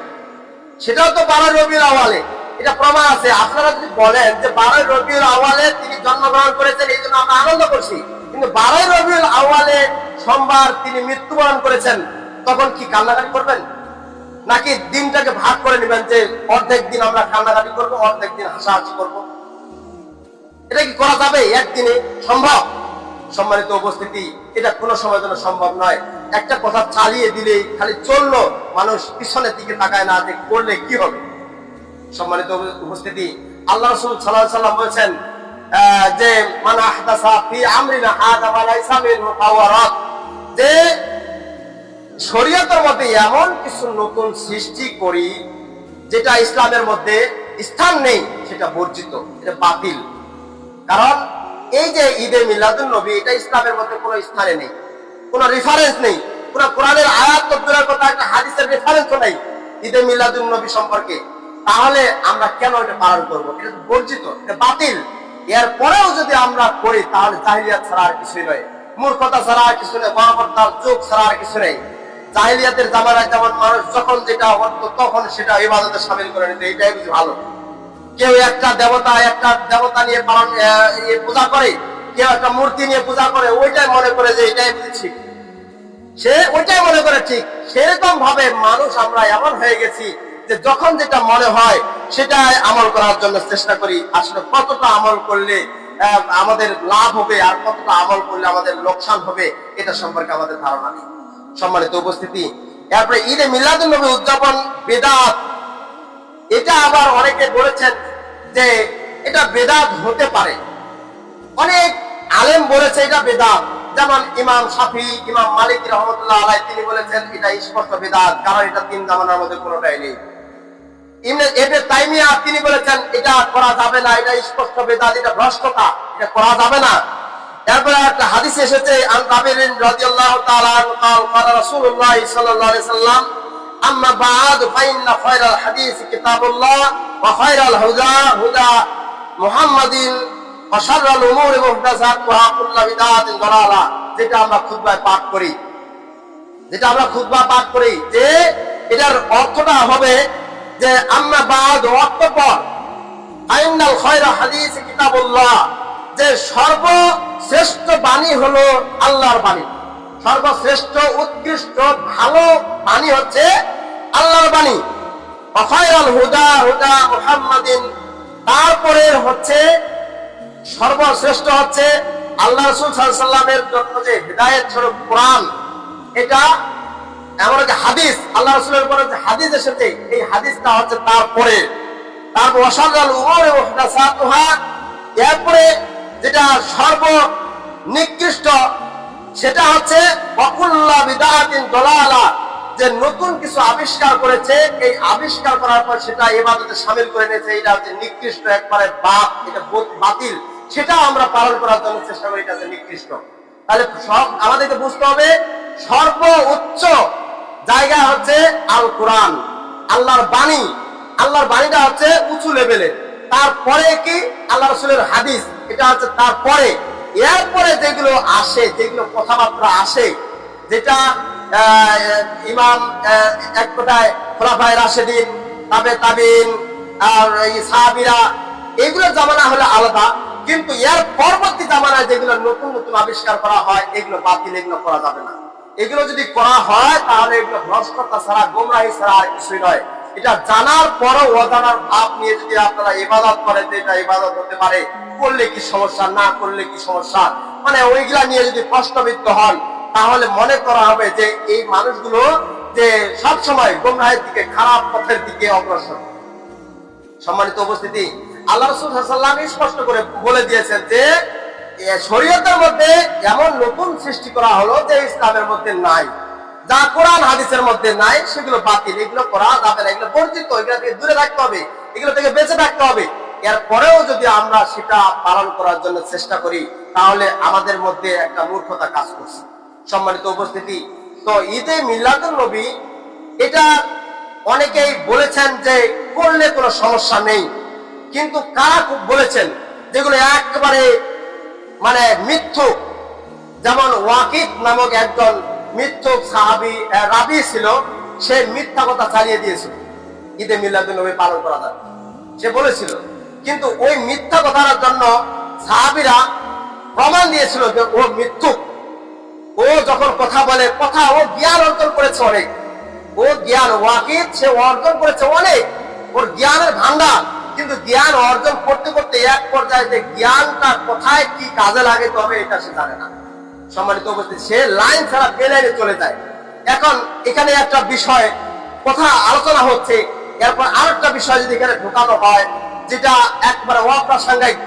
সেটাও তো 12 রবিউল আউয়ালে, এটা প্রমাণ আছে। আপনারা যদি বলেন যে 12 রবিউল আউয়ালে তিনি জন্মগ্রহণ করেছেন, এই জন্য আমরা আনন্দ করছি, কিন্তু 12 রবিউল আউয়ালে সোমবার তিনি মৃত্যুবরণ করেছেন, তখন কি কান্নাকাটি করবেন? নাকি দিনটাকে ভাগ করে নেবেন, যে অর্ধেক দিন আমরা কান্নাকাটি করবো, অর্ধেক দিন হাসাহাসি করবো? এটা কি করা যাবে একদিনে? সম্ভব? সম্মানিত উপস্থিতি, এটা কোনো সময় জন্য সম্ভব নয়। একটা কথা চালিয়ে দিলেই খালি চললো, মানুষ পিছনের দিকে তাকায় না যে করলে কি হবে। সম্মানিত উপস্থিতি, আল্লাহ রাসূল সাল্লাল্লাহু আলাইহি ওয়াসাল্লাম বলেছেন যে মান আহদাসা ফি আমরিনা হাযা মা লাইসা মিনহু ফাহুয়া রাদ, যে শরীয়তের মধ্যে এমন কিছু নতুন সৃষ্টি করি যেটা ইসলামের মধ্যে স্থান নেই, সেটা বর্জিত, এটা বাতিল। কারণ এই যে ঈদে মিলাদুন নবী, এটা ইসলামের মধ্যে কোনো স্থানে নেই, কোনো রেফারেন্স নেই, কোনো কোরআনের আয়াত তদ্দুরের কথা, একটা হাদিসের রেফারেন্সও নেই ঈদে মিলাদুন নবী সম্পর্কে। তাহলে আমরা কেন এটা পালন করবো? এটা বর্জিত, এটা বাতিল। এরপরেও যদি আমরা করি তাহলে জাহিলিয়াত ছাড়া আর কিছুই নয়, মূর্খতা ছাড়া আর কিছু নেই, গণহত্যার যুগ ছাড়া আর কিছু নেই। জাহিলিয়াতের জামানায় যেমন মানুষ যখন যেটা হতো তখন সেটা ইবাদতে শামিল করে নিত, এটাই বুঝি ভালো। কেউ একটা দেবতা নিয়ে পালন পূজা করে, কেউ একটা মূর্তি নিয়ে পূজা করে, ওইটাই মনে করে যে এটাই বুঝছি, সে ওইটাই মনে করে ঠিক। সেরকম ভাবে মানুষ আমরা এমন হয়ে গেছি যে যখন যেটা মনে হয় সেটাই আমল করার জন্য চেষ্টা করি। আসলে কতটা আমল করলে আমাদের লাভ হবে আর কতটা আমল করলে আমাদের লোকসান হবে, এটা সম্পর্কে আমাদের ধারণা নেই। সম্মানিত উপস্থিতি, এরপরে ঈদে মিলাদুন নবী উদযাপন বেদাত, এটা আবার অনেকে বলেছেন যে এটা বেদাত হতে পারে। অনেক আলেম বলেছে এটা বেদাত, যেমন ইমাম শাফি, ইমাম মালিক রহমতুল্লাহ আলাইহি, তিনি বলেছেন এটা স্পষ্ট বেদাত, কারণ এটা তিন জামানার মধ্যে কোনোটাই নেই। ইবনে তাইমিয়া তিনি বলেছেন এটা করা যাবে না, এটা স্পষ্ট বেদাত, এটা ভ্রষ্টতা, এটা করা যাবে না। এরপরে একটা হাদিস এসেছে আন জাবির রাদিয়াল্লাহু তাআলা আনহু قال رسول الله صلى الله عليه وسلم اما بعد فان خير الحديث كتاب الله وخير الهدى هدى محمد وشر الامور محدثاتها كل بدعة ضلالة, যেটা আমরা খুতবায় পাঠ করি, যে এটার অর্থটা হবে যে আম্মা বাদ, অতঃপর, ফাইনাল খায়রা হাদিস কিতাবুল্লাহ, যে সর্বশ্রেষ্ঠ বাণী হলো আল্লাহর বাণী, সর্বশ্রেষ্ঠ উৎকৃষ্ট ভালো বাণী হচ্ছে আল্লাহর বাণী। ওয়া খায়রাল হুদা হুদা মুহাম্মাদিন, তারপরে হচ্ছে সর্বশ্রেষ্ঠ হচ্ছে আল্লাহ রাসূল সাল্লাল্লাহু আলাইহি ওয়াসাল্লামের জন্য যে হিদায়াত স্বরূপ কোরআন, এটা এমন একটা হাদিস, আল্লাহ রাসূলের উপরে যে হাদিস এসেছে, এই হাদিসটা হচ্ছে তারপরে। তারপর ওয়াশারুল উমুরি মুহদাসাতুহা, এরপরে যেটা সর্বনিকৃষ্ট সেটা হচ্ছে ওয়াকুল্লু বিদআতিন দালালা, যে নতুন কিছু আবিষ্কার করেছে, এই আবিষ্কার করার পর সেটা ইবাদতে শামিল করে নিয়েছে, এটা হচ্ছে নিকৃষ্ট, একবারে এটা বাতিল, সেটা আমরা পালন করার জন্য চেষ্টা করি, এটা হচ্ছে নিকৃষ্ট। তাহলে সব আমাদেরকে বুঝতে হবে, সর্বোচ্চ জায়গা হচ্ছে আল কোরআন, আল্লাহর বাণী। আল্লাহর বাণীটা হচ্ছে উঁচু লেভেলের, তারপরে কি আল্লাহ রাসূলের হাদিস, এটা হচ্ছে তারপরে। এরপরে যেগুলো আসে, যেগুলো কথাবার্তা আসে, যেটা ইমাম এক কথায় খোলাফায়ে রাশিদিন, তাবিঈন আর এই সাহাবীরা, এগুলো জামানা হলো আলাদা, কিন্তু এর পরবর্তী জামানায় যেগুলো নতুন নতুন আবিষ্কার করা হয়, এগুলো বাতিল, এগুলো করা যাবে না। এগুলো যদি করা হয় তাহলে এগুলো ভ্রষ্টতা ছাড়া, গোমরাহি ছাড়া আর কিছুই নয়। এটা জানার পরও অজানার ভাব নিয়ে যদি আপনারা ইবাদত করেন, যে এটা ইবাদত হতে পারে, করলে কি সমস্যা, না করলে কি সমস্যা, মানে ওইগুলা নিয়ে যদি প্রশ্নবিদ্ধ হন, তাহলে মনে করা হবে যে এই মানুষগুলো যে সব সময় গোমরাহের দিকে, খারাপ পথের দিকে অগ্রসর। সম্মানিত উপস্থিতি, আল্লাহ রাসূল সাল্লাল্লাহু আলাইহি ওয়াসাল্লাম স্পষ্ট করে বলে দিয়েছেন যে শরীয়তের মধ্যে এমন নতুন সৃষ্টি করা হলো যে ইসলামের মধ্যে নাই, যা কোরআন হাদিসের মধ্যে নাই, সেগুলো বাতিল, এগুলো করা যাবে না, এগুলো বর্জিত, এগুলো থেকে দূরে থাকতে হবে, এগুলো থেকে বেঁচে থাকতে হবে। এরপরেও যদি আমরা সেটা পালন করার জন্য চেষ্টা করি, তাহলে আমাদের মধ্যে একটা মূর্খতা কাজ করছে। সম্মানিত উপস্থিতি, তো ঈদে মিলাদুন নবী, এটা অনেকেই বলেছেন যে করলে কোনো সমস্যা নেই, কিন্তু কারা বলেছেন যেগুলো একেবারে মানে মিথ্যুক, যেমন ওয়াকিদ নামক একজন মিথ্যুক সাহাবী রাবি ছিল, সে মিথ্যা কথা চালিয়ে দিয়েছিল ঈদে মিলাদুন নবী পালন করা যায়, সে বলেছিল। কিন্তু ওই মিথ্যা কথার জন্য সাহাবীরা প্রমাণ দিয়েছিল যে ও মিথ্যুক। ও যখন কথা বলে, ও জ্ঞান অর্জন করেছে অনেক, ও জ্ঞান ওয়াকিদ সে অর্জন করেছে অনেক, ওর জ্ঞানের ভান্ডার, কিন্তু জ্ঞান অর্জন করতে করতে এক পর্যায়ে যে জ্ঞানটা কোথায় কি কাজে লাগে তবে এটা সে জানে না। সম্মানিত উপস্থিতি, সে লাইন ছাড়া বেলাইনে চলে যায়। এখন এখানে একটা বিষয় কথা আলোচনা হচ্ছে, এরপর আরেকটা বিষয় যদি এখানে ঢোকানো হয়, যেটা একবারে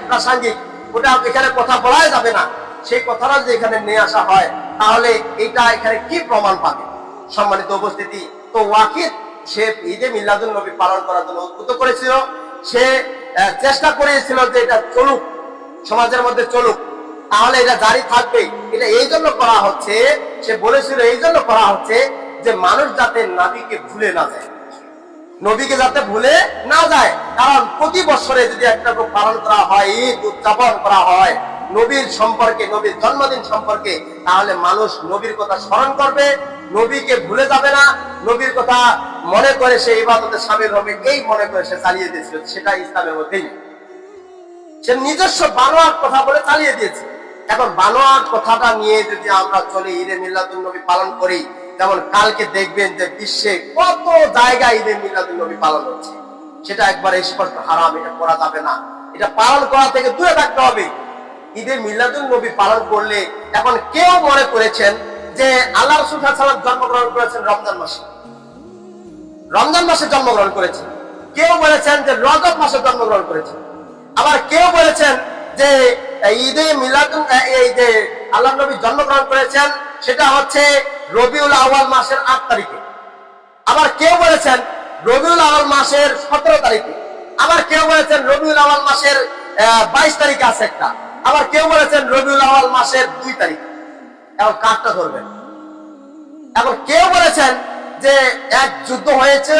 প্রাসঙ্গিক, ওটা এখানে কথা বলাই যাবে না, সেই কথাটা যদি এখানে নিয়ে আসা হয়, তাহলে এটা এখানে কি প্রমাণ পাবে? সম্মানিত উপস্থিতি, তো ওয়াকিদ সে ঈদে মিলাদুন নবী পালন করার জন্য উদ্বুদ্ধ করেছিল, সে চেষ্টা করেছিল যে এটা চলুক, সমাজের মধ্যে চলুক, তাহলে এটা জারি থাকবে। এটা এই জন্য করা হচ্ছে, সে বলেছিল এই জন্য করা হচ্ছে যে মানুষ যাতে নবীকে ভুলে না যায়, নবীকে যাতে ভুলে না যায়। কারণ প্রতি বছরে যদি একটা পালন করা হয়, ঈদ উদযাপন করা হয় নবীর সম্পর্কে, নবীর জন্মদিন সম্পর্কে, তাহলে মানুষ নবীর কথা স্মরণ করবে, নবীকে ভুলে যাবে না, নবীর কথা মনে করে সে ইবাদতে শামিল হবে, এই মনে করে সে চালিয়ে দিয়েছিল। সেটা ইসলামের মধ্যেই নেই, সে নিজস্ব বানোয়াট কথা বলে চালিয়ে দিয়েছে। এখন বানোয়াট কথাটা নিয়ে যদি আমরা চলে ঈদে মিলাদুন নবী পালন করি, যেমন কালকে দেখবেন যে বিশ্বে কত জায়গায় ঈদে মিলাদুন নবী পালন হচ্ছে, সেটা একবারে স্পষ্ট হারাম, এটা করা যাবে না, এটা পালন করা থেকে দূরে থাকতে হবে। ঈদে মিলাদুন নবী পালন করলে, এখন কেউ মনে করেছেন যে আল্লাহ রাসূল সাল্লাল্লাহু আলাইহি ওয়াসাল্লাম জন্মগ্রহণ করেছেন রমজান মাসে জন্মগ্রহণ করেছেন, কেউ বলেছেন যে রজব মাসে জন্মগ্রহণ করেছেন, আবার কেউ বলেছেন যে ঈদে মিলাদুন এই যে আল্লাহ নবী জন্মগ্রহণ করেছেন সেটা হচ্ছে রবিউল আউয়াল মাসের 8 তারিখে, আবার কেউ বলেছেন রবিউল আউয়াল মাসের 17 তারিখে, আবার কেউ বলেছেন রবিউল আউয়াল মাসের 22 তারিখে আছে একটা, আবার কেউ বলেছেন রবিউল আউয়াল মাসের 2 তারিখ। এখন কারটা ধরবেন? এখন কেউ বলেছেন যে এক যুদ্ধ হয়েছে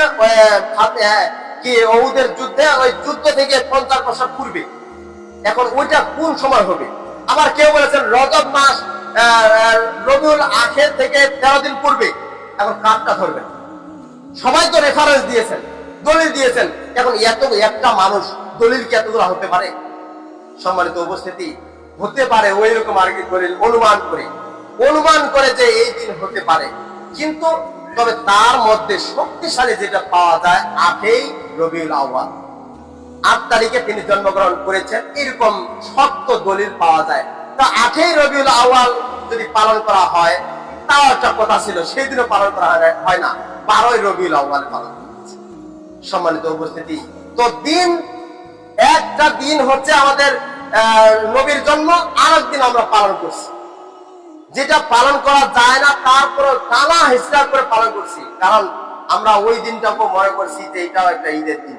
কি উহুদের যুদ্ধে, ওই যুদ্ধ থেকে 50 বছর পূর্বে, এখন ওইটা কোন সময় হবে? আবার কেউ বলেছেন রজব মাস রবিউল আখির থেকে 13 দিন পূর্বে। এখন কারটা ধরবেন? সবাই তো রেফারেন্স দিয়েছেন, দলিল দিয়েছেন, এখন এত একটা মানুষ দলিল কি এতগুলো হতে পারে? সম্মানিত উপস্থিতি, হতে পারে ওই রকম আর কি দলিল অনুমান করে যে এই দিন হতে পারে, কিন্তু তবে তার মধ্যে শক্তিশালী যেটা পাওয়া যায় 8ই রবিউল আউয়াল, 8 তারিখে তিনি জন্মগ্রহণ করেছেন, এরকম শক্ত দলিল পাওয়া যায়। তো 8ই রবিউল আউয়াল যদি পালন করা হয়, তাও একটা কথা ছিল, সেই দিনও পালন করা হয় না, 12ই রবিউল আউয়াল পালন করা হচ্ছে। সম্মানিত উপস্থিতি, তো দিন একটা দিন হচ্ছে আমাদের নবীর জন্ম, আর একদিন আমরা পালন করছি, যেটা পালন করা যায় না তারপরে টানা হিসাব করে পালন করছি, কারণ আমরা ওই দিনটাকে মনে করছি যে এটাও একটা ঈদের দিন।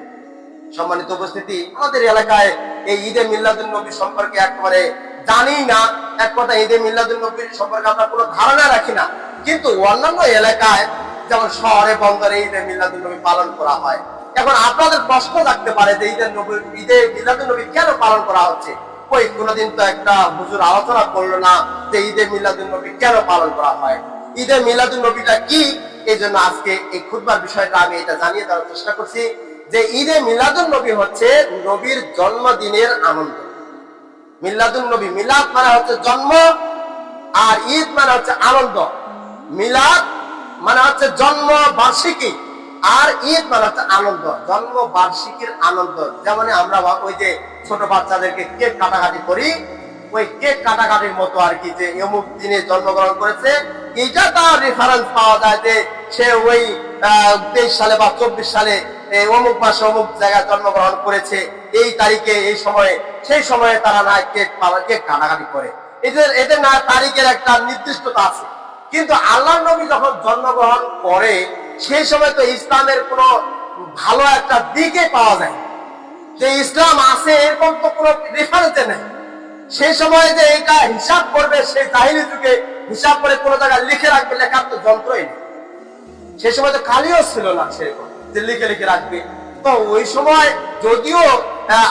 সম্মানিত উপস্থিতি, আমাদের এলাকায় এই ঈদে মিলাদুন নবী সম্পর্কে একেবারে জানি না, এক কথা ঈদে মিলাদুন নবী সম্পর্কে আমরা কোনো ধারণা রাখি না, কিন্তু অন্যান্য এলাকায় যেমন শহরে বন্দরে ঈদে মিলাদুন নবী পালন করা হয়। এখন আপনাদের প্রশ্ন থাকতে পারে যে ঈদে মিলাদুন নবী কেন পালন করা হচ্ছে? ওই কোনোদিন তো একটা হুজুর আলোচনা করলো না যে ঈদে মিলাদুন নবী কেন পালন করা হয়, ঈদে মিলাদুন নবীটা কি। এই জন্য আজকে এই খুতবার বিষয়টা আমি এটা জানিয়ে দেওয়ার চেষ্টা করছি যে ঈদে মিলাদুন নবী হচ্ছে নবীর জন্মদিনের আনন্দ। মিলাদুন নবী, মিলাদ মানে হচ্ছে জন্ম, আর ঈদ মানে হচ্ছে আনন্দ। মিলাদ মানে হচ্ছে জন্ম বার্ষিকী, আর ঈদ মানে হচ্ছে আনন্দ, জন্ম বার্ষিকীর আনন্দ। যেমন আমরা ওই যে ছোট বাচ্চাদেরকে কেক কাটাকাটি করি, ওই কেক কাটাকাটির মতো আর কি, যে অমুক দিনে জন্মগ্রহণ করেছে, এইটা তার রেফারেন্স পাওয়া যায় যে সে ওই 23 সালে বা 24 সালে অমুক মাসে অমুক জায়গায় জন্মগ্রহণ করেছে, এই তারিখে এই সময়ে, সেই সময়ে তারা না কেক কাটাকাটি করে। এদের না তারিখের একটা নির্দিষ্টতা আছে। কিন্তু আল্লাহর নবী যখন জন্মগ্রহণ করে, সেই সময় তো ইসলামের কোনো ভালো একটা দিকে পাওয়া যায় যে ইসলাম আছে, এরকম তো কোনো রেফারেন্সে নেই। সেই সময় যে এটা হিসাব করবে, সেই জাহিলি যুগে হিসাব করে কোনো জায়গায় লিখে রাখবে, লেখার তো যন্ত্রই নেই। সেই সময় তো কালিও ছিল না সেরকম যে লিখে লিখে রাখবে। তো ওই সময় যদিও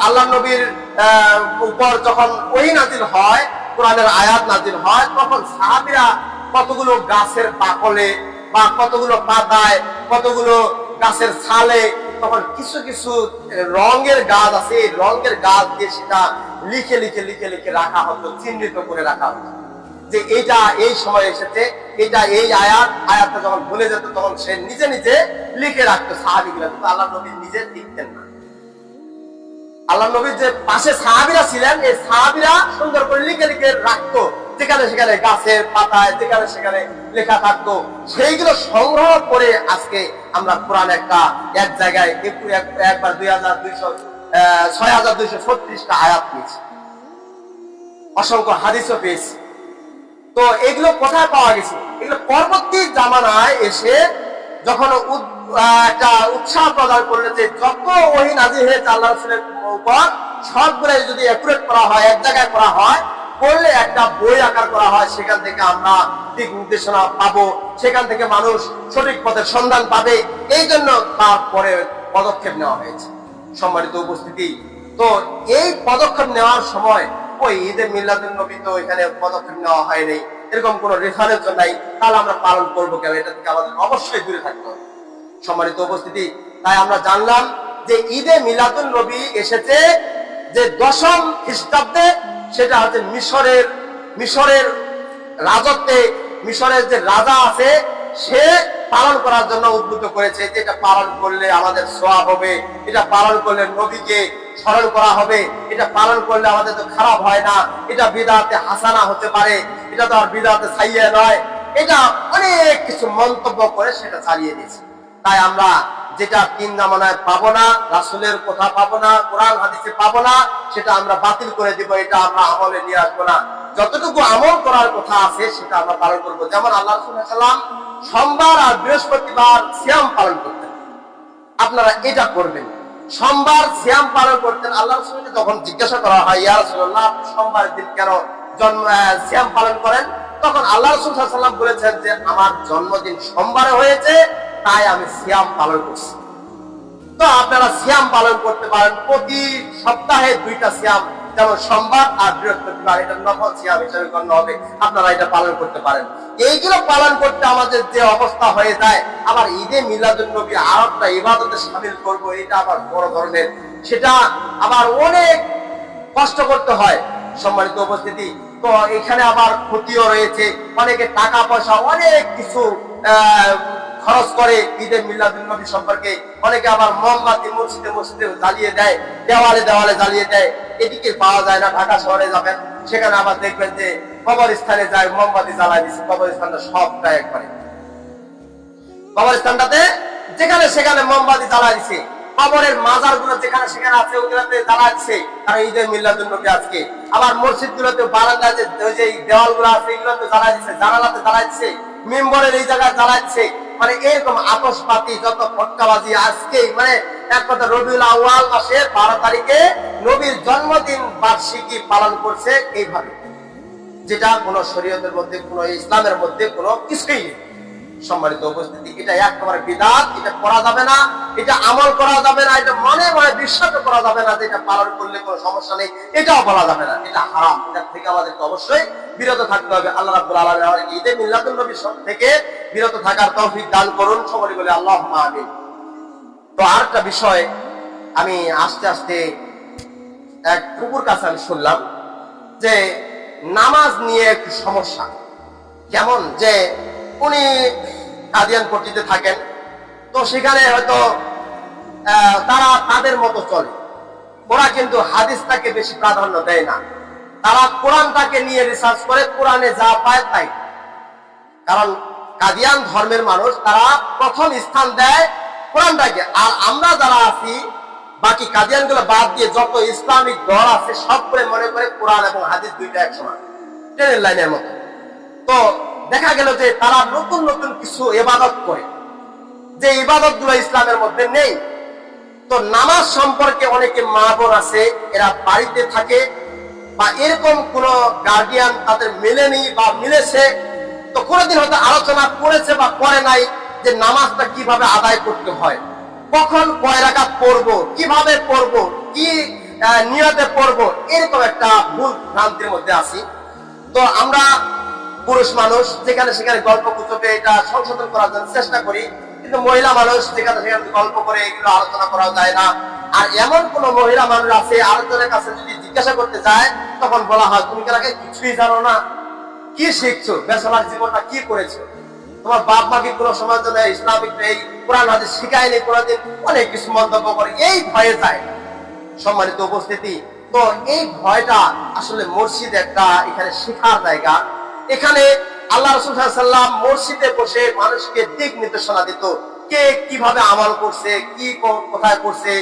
আল্লাহ নবীর উপর যখন ওহী নাজিল হয়, কোরআনের আয়াত নাজিল হয়, তখন সাহাবীরা কতগুলো গাছের পাকলে বা কতগুলো পাতায়, কতগুলো গাছের ছালে, তখন কিছু কিছু রঙের গাছ আছে, এই রঙের গাছ দিয়ে সেটা লিখে লিখে লিখে লিখে রাখা হতো, চিহ্নিত করে রাখা হতো যে এটা এই সময় এসেছে, এটা এই আয়াতটা যখন ভুলে যেত তখন সে নিজে নিজে লিখে রাখতো সাহাবীগুলা। কিন্তু আল্লাহ নবী নিজে লিখতেন না। আল্লাহ নবীর যে পাশে সাহাবীরা ছিলেন, এই সাহাবীরা সুন্দর করে লিখে লিখে রাখতো, যেখানে সেখানে গাছের পাতায় যেখানে সেখানে লেখা থাকতো, সেইগুলো সংগ্রহ করে আজকে আমরা কোরআন এক জায়গায় একবার 6236টা আয়াত পেয়েছি, অসংখ্য হাদিসও পেয়েছি। তো এগুলো কোথায় পাওয়া গেছে? এগুলো পরবর্তী জামানায় এসে যখন একটা উৎসাহ প্রদান করলে যে যত ওহী নাযিল হয়েছে আল্লাহ রাসূলের উপর, সবগুলাই যদি একুরেট করা হয়, এক জায়গায় করা হয়, করলে একটা বই আকার করা হয়, সেখান থেকে আমরা দিক নির্দেশনা পাবো, সেখান থেকে মানুষ সঠিক পথের সন্ধান পাবে। এই জন্য তারপরে পদক্ষেপ নেওয়া হয়েছে। সম্মানিত উপস্থিতি, তো এই পদক্ষেপ নেওয়ার সময় ওই ঈদে মিলাদুন নবী তো এখানে পদক্ষেপ নেওয়া হয়নি, এরকম কোন রেফারেন্স নাই, তাহলে আমরা পালন করবো কেন? এটা থেকে আমাদের অবশ্যই দূরে থাকতে হবে। সম্মানিত উপস্থিতি, তাই আমরা জানলাম যে ঈদে মিলাদুন নবী এসেছে যে 10ম খ্রিস্টাব্দে, সেটা হচ্ছে মিশরের রাজত্বে, মিশরের যে রাজা আছে সে পালন করার জন্য উদ্বুদ্ধ করেছে যে এটা পালন করলে আমাদের সওয়াব হবে, এটা পালন করলে নবীকে স্মরণ করা হবে, এটা পালন করলে আমাদের তো খারাপ হয় না, এটা বিদআতে হাসানা হতে পারে, এটা তো আর বিদআতে সাইয়্যা নয়, এটা অনেক কিছু মন্তব্য করে সেটা চালিয়ে দিয়েছে। তাই আমরা যেটা 3 জামানায় পাবো না, রাসূলের কথা পাবো না, কোরআন হাদিসে পাবো না, সেটা আমরা বাতিল করে দিব, এটা আমরা আমলে নিয়ে আসবো না। যতটুকু আমল করার কথা আছে সেটা আমরা পালন করবো। যেমন আল্লাহ রাসূল সাল্লাল্লাহু আলাইহি ওয়াসাল্লাম সোমবার আর বৃহস্পতিবার সিয়াম পালন করতেন, আপনারা এটা করবেন। সোমবার সিয়াম পালন করতেন। আল্লাহ রাসূলকে যখন জিজ্ঞাসা করা হয়, ইয়া রাসূলুল্লাহ, আপনি সোমবার দিন কেন সিয়াম পালন করেন? তখন আল্লাহ রাসূল সাল্লাল্লাহু আলাইহি ওয়াসাল্লাম বলেছেন যে আমার জন্মদিন সোমবারে হয়েছে, তাই আমি সিয়াম পালন করছি। তো আপনারা সিয়াম পালন করতে পারেন, প্রতি সপ্তাহে 2টা সিয়াম, যেমন সোমবার আর বৃহস্পতিবার, এটা নফল সিয়াম হিসেবে গণ্য হবে, আপনারা এটা পালন করতে পারেন। এইগুলো পালন করতে আমাদের যে অবস্থা হয়ে যায়, আবার ঈদে মিলাদুন নবী আর একটা ইবাদতে শামিল করব, এটা আবার বড় ধরনের, সেটা আবার অনেক কষ্ট করতে হয়। সম্মানিত উপস্থিতি, তো এখানে আবার ক্ষতিও রয়েছে, অনেকে টাকা পয়সা অনেক কিছু খরচ করে ঈদে মিলাদুন নবী সম্পর্কে, অনেকে আবার মোমবাতি মসজিদে মসজিদে জ্বালিয়ে দেয়, দেওয়ালে দেওয়ালে জ্বালিয়ে দেয়। এদিকে পাওয়া যায় না। ঢাকা শহরে যাবেন, সেখানে আবার দেখবেন যে কবরস্থানে যায় মোমবাতি জ্বালাই দিচ্ছে, কবরস্থানটা সবটা একবারে, কবরস্থানটাতে যেখানে সেখানে মোমবাতি জ্বালা দিচ্ছে, কবরের মাজার গুলো যেখানে সেখানে আছে ওগুলোতে জ্বালা দিচ্ছে, কারণ ঈদের মিলাদুন নবী আজকে। আবার মসজিদ গুলোতে বারান্দা যে দেওয়াল গুলো আছে এগুলোতে জ্বালা দিচ্ছে, জানালাতে জ্বালা দিচ্ছে, মেম্বরের এই জায়গায় জ্বালা দিচ্ছে। মানে এরকম আতশবাজি যত ফটকাবাজি আজকে, মানে এক কথা রবিউল আউয়াল মাসের 12 তারিখে নবীর জন্মদিন বার্ষিকী পালন করছে এইভাবে, যেটা কোনো শরীয়তের মধ্যে, কোনো ইসলামের মধ্যে কোনো কিছুই নেই। সম্মানিত উপস্থিতি, এটা একেবারে বিদআত, এটা করা যাবে না, এটা আমল করা যাবে না, এটা মনে মনে বিশ্বাস করা যাবে না যে এটা পালন করলে কোনো সমস্যা নেই, এটাও বলা যাবে না, এটা হারাম। এটা থেকে আমাদেরকে অবশ্যই বিরত থাকতে হবে। আল্লাহ রাব্বুল আলামিন আমাদেরকে ঈদে মিলাদুন নবী থেকে বিরত থাকার তৌফিক দান করুন, সকলে বলে আল্লাহুম্মা আমিন। তো আরেকটা বিষয়, আমি আস্তে আস্তে এক কুকুর কাছে আমি শুনলাম যে নামাজ নিয়ে একটু সমস্যা। কেমন যে উনি কাদিয়ান পট্টিতে থাকেন, তো সেখানে হয়তো তারা তাদের মতো চলে, ওরা কিন্তু হাদিসটাকে বেশি প্রাধান্য দেয় না, তারা কোরআনটাকে নিয়ে রিসার্চ করে, কোরআনে যা পায় তাই। কারণ কাদিয়ান ধর্মের মানুষ, তারা প্রথম স্থান দেয় কোরআনটাকে। আর আমরা যারা আছি বাকি কাদিয়ান গুলো বাদ দিয়ে যত ইসলামিক দল আছে সব করে মনে করে কোরআন এবং হাদিস দুইটা একসমান, ট্রেনের লাইনের মতো। তো দেখা গেল যে তারা নতুন নতুন কিছু ইবাদত করে, যে ইবাদত গুলো ইসলামের মধ্যে নেই। তো নামাজ সম্পর্কে অনেকে মা বোন আছে, এরা বাড়িতে থাকে বা এরকম কোন গার্ডিয়ান তাদের মেলেনি বা মিলেছে, তো কোনোদিন হয়তো আলোচনা করেছে বা করে নাই যে নামাজটা কিভাবে আদায় করতে হয়, কখন কয় রাকাত পড়বো, কিভাবে পড়বো, কি নিয়তে পড়বো, এরকম একটা ভুল ভ্রান্তির মধ্যে আছি। তো আমরা পুরুষ মানুষ যেখানে সেখানে গল্প গুজবে এটা সংশোধন করার জন্য চেষ্টা করি, কিন্তু মহিলা মানুষ যেখানে সেখানে গল্প করে এগুলো আলোচনা করা যায় না। আর এমন কোন মহিলা মানুষ আছে, আরেকজনের কাছে যদি জিজ্ঞাসা করতে যায় তখন বলা হয় তুমি কি আগে কিছুই জানো না, কি শিখছো, বেসালার জীবনটা কি করেছো, তোমার বাপ মা কি কোনো সময় জন্য ইসলামিক এই কোরআন হাদিস শিখায়নি কোনোদিন, অনেক কিছু মন্তব্য করে, এই ভয়ে যায়। সম্মানিত উপস্থিতি, তো এই ভয়টা আসলে মসজিদ একটা এখানে শেখার জায়গা। এখানে আল্লাহ রাসূল সাল্লাল্লাহু আলাইহি ওয়াসাল্লাম মসজিদে বসে মানুষকে দিক নির্দেশনা দিত, কে কিভাবে আমল করছে, কি কোথায় করছে,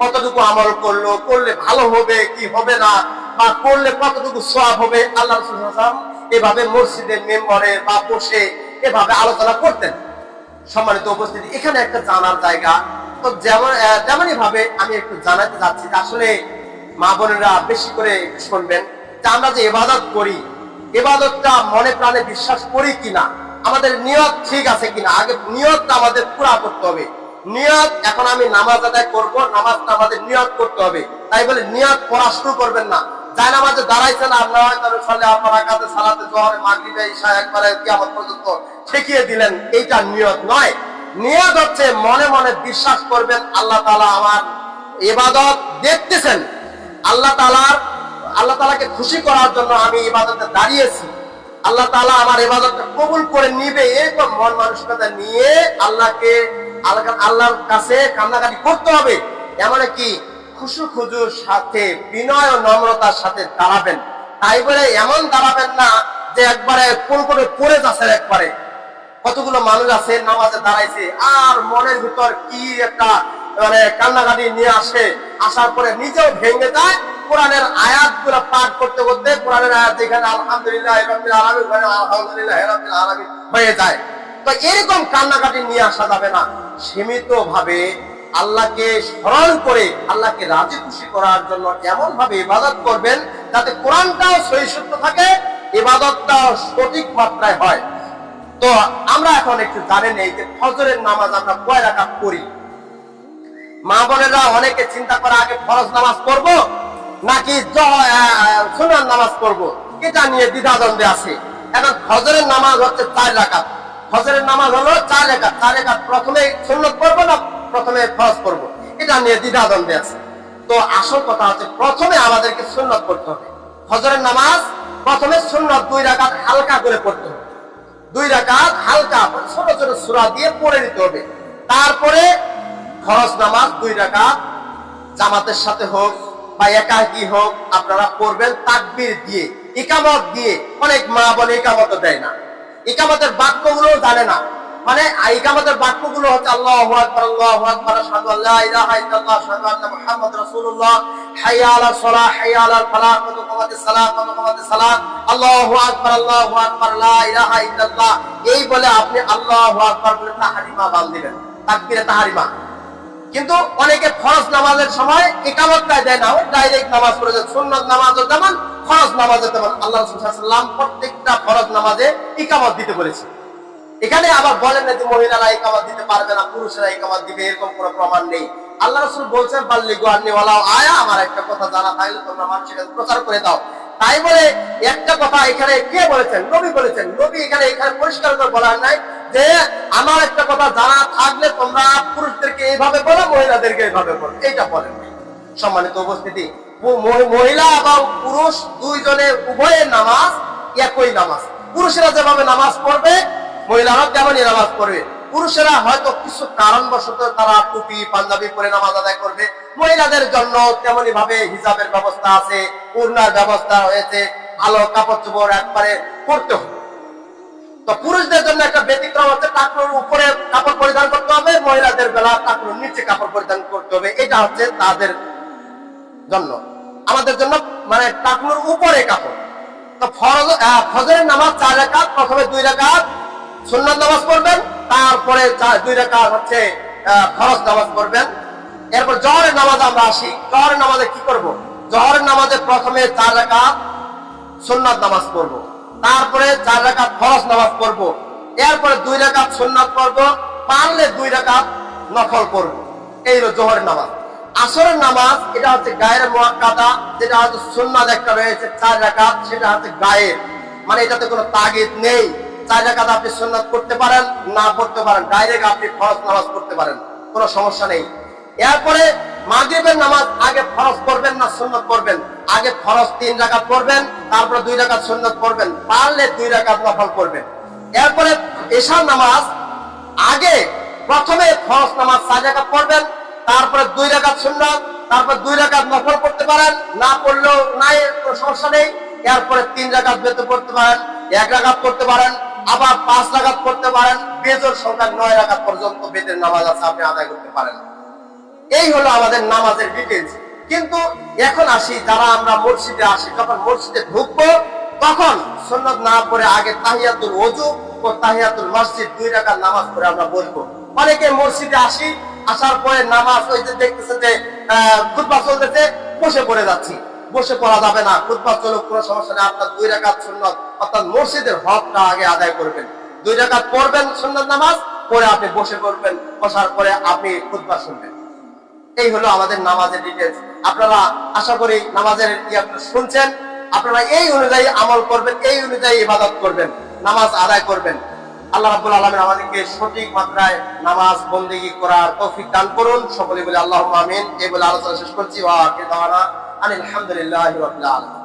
কতটুকু আমল করলো, করলে ভালো হবে কি হবে না, বা করলে কতটুকু সওয়াব হবে। আল্লাহ রাসূল সাল্লাল্লাহু আলাইহি ওয়াসাল্লাম এভাবে মসজিদের মেম্বরে বা বসে এভাবে আলোচনা করতেন। সম্মানিত উপস্থিতি, এখানে একটা জানার জায়গা। তো যেমনই ভাবে আমি একটু জানাতে যাচ্ছি যে আসলে মা বোনেরা বেশি করে শুনবেন যে আমরা যে ইবাদত করি, ইবাদতটা মনে প্রাণে বিশ্বাস করি কিনা, আমাদের নিয়ত ঠিক আছে কিনা, আগে নিয়তটা আমাদের পুরা করতে হবে। নিয়ত, এখন আমি নামাজ আদায় করবো, নামাজটা আমাদের নিয়ত করতে হবে। তাই বলে নিয়ত পড়া শুরু করবেন না, যায় নামাজে দাঁড়াইছেন আপনারা, আপনারা কাছে সালাতে জোহরে মাগরিবে ঈশা একবারে কিয়ামত পর্যন্ত ঠেকিয়ে দিলেন, এইটা নিয়ত নয়। নিয়ত হচ্ছে মনে মনে বিশ্বাস করবেন আল্লাহ তাআলা আমার ইবাদত দেখতেছেন, আল্লাহ তাআলাকে খুশি করার জন্য আমি ইবাদতে দাঁড়িয়েছি, আল্লাহ তাআলা আমার ইবাদতটা কবুল করে নিবে, এরকম মন মানসিকতা নিয়ে আল্লাহর কাছে কান্নাকাটি করতে হবে। এমনকি খুশু খুজুর সাথে, বিনয় ও নম্রতার সাথে দাঁড়াবেন। তাই বলে এমন দাঁড়াবেন না যে একবারে কোন করে পড়ে যাচ্ছেন। একবারে কতগুলো মানুষ আছে নামাজে দাঁড়াইছে আর মনের ভিতর কি একটা মানে কান্নাকাটি নিয়ে আসে, আসার পরে নিজেও ভেঙে যায়। কোরআনের আয়াতগুলো পাঠ করতে করতে কোরআনের আয়াত যেখানে আলহামদুলিল্লাহ রাব্বিল আলামিন মানে আলহামদুলিল্লাহ রাব্বিল আলামিন হয়ে যায়। তো এরকম কান্নাকাটি নিয়ে আসা যাবে না। সীমিত ভাবে আল্লাহকে স্মরণ করে আল্লাহকে রাজি খুশি করার জন্য এমন ভাবে ইবাদত করবেন যাতে কোরআনটাও সহি সত্য থাকে, ইবাদতটাও সঠিক মাত্রায় হয়। তো আমরা এখন একটু জানেন এই যে ফজরের নামাজ আমরা কয় রাকাত পড়ি। মা বোনেরা অনেকে চিন্তা করে আগে ফরজ নামাজ পড়বো নাকি সুন্নাত নামাজ পড়বো, এটা নিয়ে দ্বিধাদ্বন্দ্বে আছে। এখন ফজরের নামাজ হচ্ছে 4 রাকাত, ফজরের নামাজ হলো 4 রাকাত, 4 রাকাত প্রথমে সুন্নাত পড়বো না প্রথমে ফরজ পড়বো, এটা নিয়ে দ্বিধাদ্বন্দ্বে আছে। তো আসল কথা হচ্ছে প্রথমে আমাদেরকে সুন্নাত পড়তে হবে। ফজরের নামাজ প্রথমে সুন্নাত 2 রাকাত হালকা করে পড়তে হবে, 2 রাকাত হালকা ছোট ছোট সূরা দিয়ে পড়ে নিতে হবে। তারপরে ফরজ নামাজ 2 রাকাত জামাতের সাথে হোক বা একাকী হোক আপনারা পড়বেন তাকবীর দিয়ে, ইকামত দিয়ে। অনেক মা বলে ইকামত দেয় না, ইকামতের বাক্যগুলো জানে না। মানে ইকামতের বাক্যগুলো হচ্ছে আল্লাহু আকবার, আল্লাহু আকবার, আশহাদু আল্লা ইলাহা ইল্লাল্লাহ, আশহাদু আন্না মুহাম্মাদুর রাসূলুল্লাহ, হাইয়া আলাস সালাহ, হাইয়া আলাল ফালাহ, কদ কামাতিস সালাহ, কদ কামাতিস সালাহ, আল্লাহু আকবার, আল্লাহু আকবার, লা ইলাহা ইল্লাল্লাহ। এই বলে আপনি আল্লাহু আকবার বলে তাহরিমা বাল দিবেন, তাকবীরে তাহরিমা। কিন্তু অনেকে ফরজ নামাজের সময় ইকামতটা দেয় না, ডাইরেক্ট নামাজ পড়ে যায়। সুন্নাত নামাজও তেমন, ফরজ নামাজও তেমন। আল্লাহ রাসূল সাল্লাল্লাহু আলাইহি ওয়াসাল্লাম প্রত্যেকটা ফরজ নামাজে ইকামত দিতে বলেছে। এখানে আবার বলেন না যে মহিলারা ইকামত দিতে পারবে না, পুরুষেরা ইকামত দিবে, এরকম কোনো প্রমাণ নেই। আল্লাহ রাসূল বলছেন বাল্লিগু আন্নী ওয়ালাউ আয়া, আমার একটা কথা জানা থাকলে তোমরা মানুষের কাছে প্রচার করে দাও। তাই বলে একটা কথা এখানে কে বলেছেন? নবী বলেছেন। নবী এখানে পরিষ্কার করে বলার নাই যে আমার একটা কথা জানা থাকলে তোমরা পুরুষদেরকে এইভাবে বলো, মহিলাদেরকে এইভাবে বলো, এইটা বলেন। সম্মানিত উপস্থিতি, মহিলা এবং পুরুষ দুইজনের উভয়ের নামাজ একই নামাজ। পুরুষেরা যেভাবে নামাজ পড়বে মহিলারা তেমনই নামাজ পড়বে। পুরুষেরা হয়তো কিছু কারণবশত তারা টুপি পাঞ্জাবি পরে নামাজ আদায় করবে, মহিলাদের জন্য তেমনি ভাবে হিজাবের ব্যবস্থা আছে, ওড়নার ব্যবস্থা হয়েছে, ভালো কাপড় চোপড় একবারে পরতে হবে। তো পুরুষদের জন্য একটা ব্যতিক্রম হচ্ছে টাকনুর উপরে কাপড় পরিধান করতে হবে, মহিলাদের বেলা টাকনুর নিচে কাপড় পরিধান করতে হবে। এটা হচ্ছে তাদের জন্য। আমাদের জন্য মানে টাকনুর উপরে কাপড়। তো ফজরের নামাজ 4 রাকাত, প্রথমে 2 রাকাত সুন্নাত নামাজ পড়বেন, তারপরে 2 রাকাত হচ্ছে ফরজ নামাজ পড়বেন। এরপর জোহরের নামাজ আমরা আসি। জোহরের নামাজে কি করব? জোহরের নামাজে প্রথমে 4 রাকাত সুন্নাত নামাজ পড়ব, তারপরে 4 রাকাত ফরজ নামাজ পড়ব, এরপরে 2 রাকাত সুন্নাত পড়ব, পারলে 2 রাকাত নফল পড়ব। এই হলো জোহরের নামাজ। আসরের নামাজ এটা হচ্ছে গায়ের মুআক্কাদা, যেটা হচ্ছে সুন্নাত একটা রয়েছে 4 রাকাত, সেটা হচ্ছে গায়ের, মানে এটাতে কোনো তাগিদ নেই। 4 রাকাত আপনি সুন্নাত করতে পারেন, না পড়তে পারেন, ডাইরেক্ট আপনি ফরজ নামাজ পড়তে পারেন, কোনো সমস্যা নেই। এরপরে মাগরিবের নামাজ আগে ফরজ পড়বেন না সুন্নাত পড়বেন? আগে ফরজ 3 রাকাত পড়বেন, তারপরে 2 রাকাত সুন্নাত পড়বেন, পারলে 2 রাকাত নফল পড়বেন। এরপরে এশার নামাজ আগে প্রথমে ফরজ নামাজ 4 রাকাত পড়বেন, তারপরে 2 রাকাত সুন্নাত, তারপর 2 রাকাত নফল পড়তে পারেন, না পড়লেও নাই, কোনো সমস্যা নেই। এরপরে 3 রাকাত বেতন পড়তে পারেন, 1 রাকাত পড়তে পারেন, আবার 5 রাকাত পড়তে পারেন, বেজোর সংখ্যা 9 রাকাত পর্যন্ত বেতের নামাজ আছে, আপনি আদায় করতে পারেন। এই হলো আমাদের নামাজের ডিটেইলস। কিন্তু এখন আসি, যারা আমরা মসজিদে আসি, যখন মসজিদে ঢুকবো তখন সুন্নাত না পড়ে আগে তাহিয়াতুল ওযু ও তাহিয়াতুল মসজিদ 2 রাকাত নামাজ পড়ে আমরা বসবো। অনেকে মসজিদে আসি, আসার পরে নামাজ ওই যে দেখতেছে যে খুতবা চলতেছে, বসে পড়ে যাচ্ছি। বসে পড়া যাবে না, খুতবা চলুক, কোনো সমস্যা নেই। আপনার 2 রাকাত সুন্নাত অর্থাৎ মসজিদের হকটা আগে আদায় করবেন। 2 রাকাত পড়বেন সুন্নাত নামাজ, পরে আপনি বসে পড়বেন, বসার পরে আপনি খুতবা শুনবেন। এই হলো আমাদের নামাজের ডিটেইলস। আপনারা আশা করি নামাজের আপনি শুনছেন, আপনারা এই অনুযায়ী আমল করবেন, এই অনুযায়ী ইবাদত করবেন, নামাজ আদায় করবেন। আল্লাহ রাব্বুল আলামিন আমাদেরকে সঠিক মাত্রায় নামাজ বন্দেগী করার তৌফিক দান করুন। সকলে বলে আল্লাহুম্মা আমিন। এই বলে আলোচনা শেষ করছি। ওয়া আখিরু দাওয়ানা আলহামদুলিল্লাহি রাব্বিল আলামিন।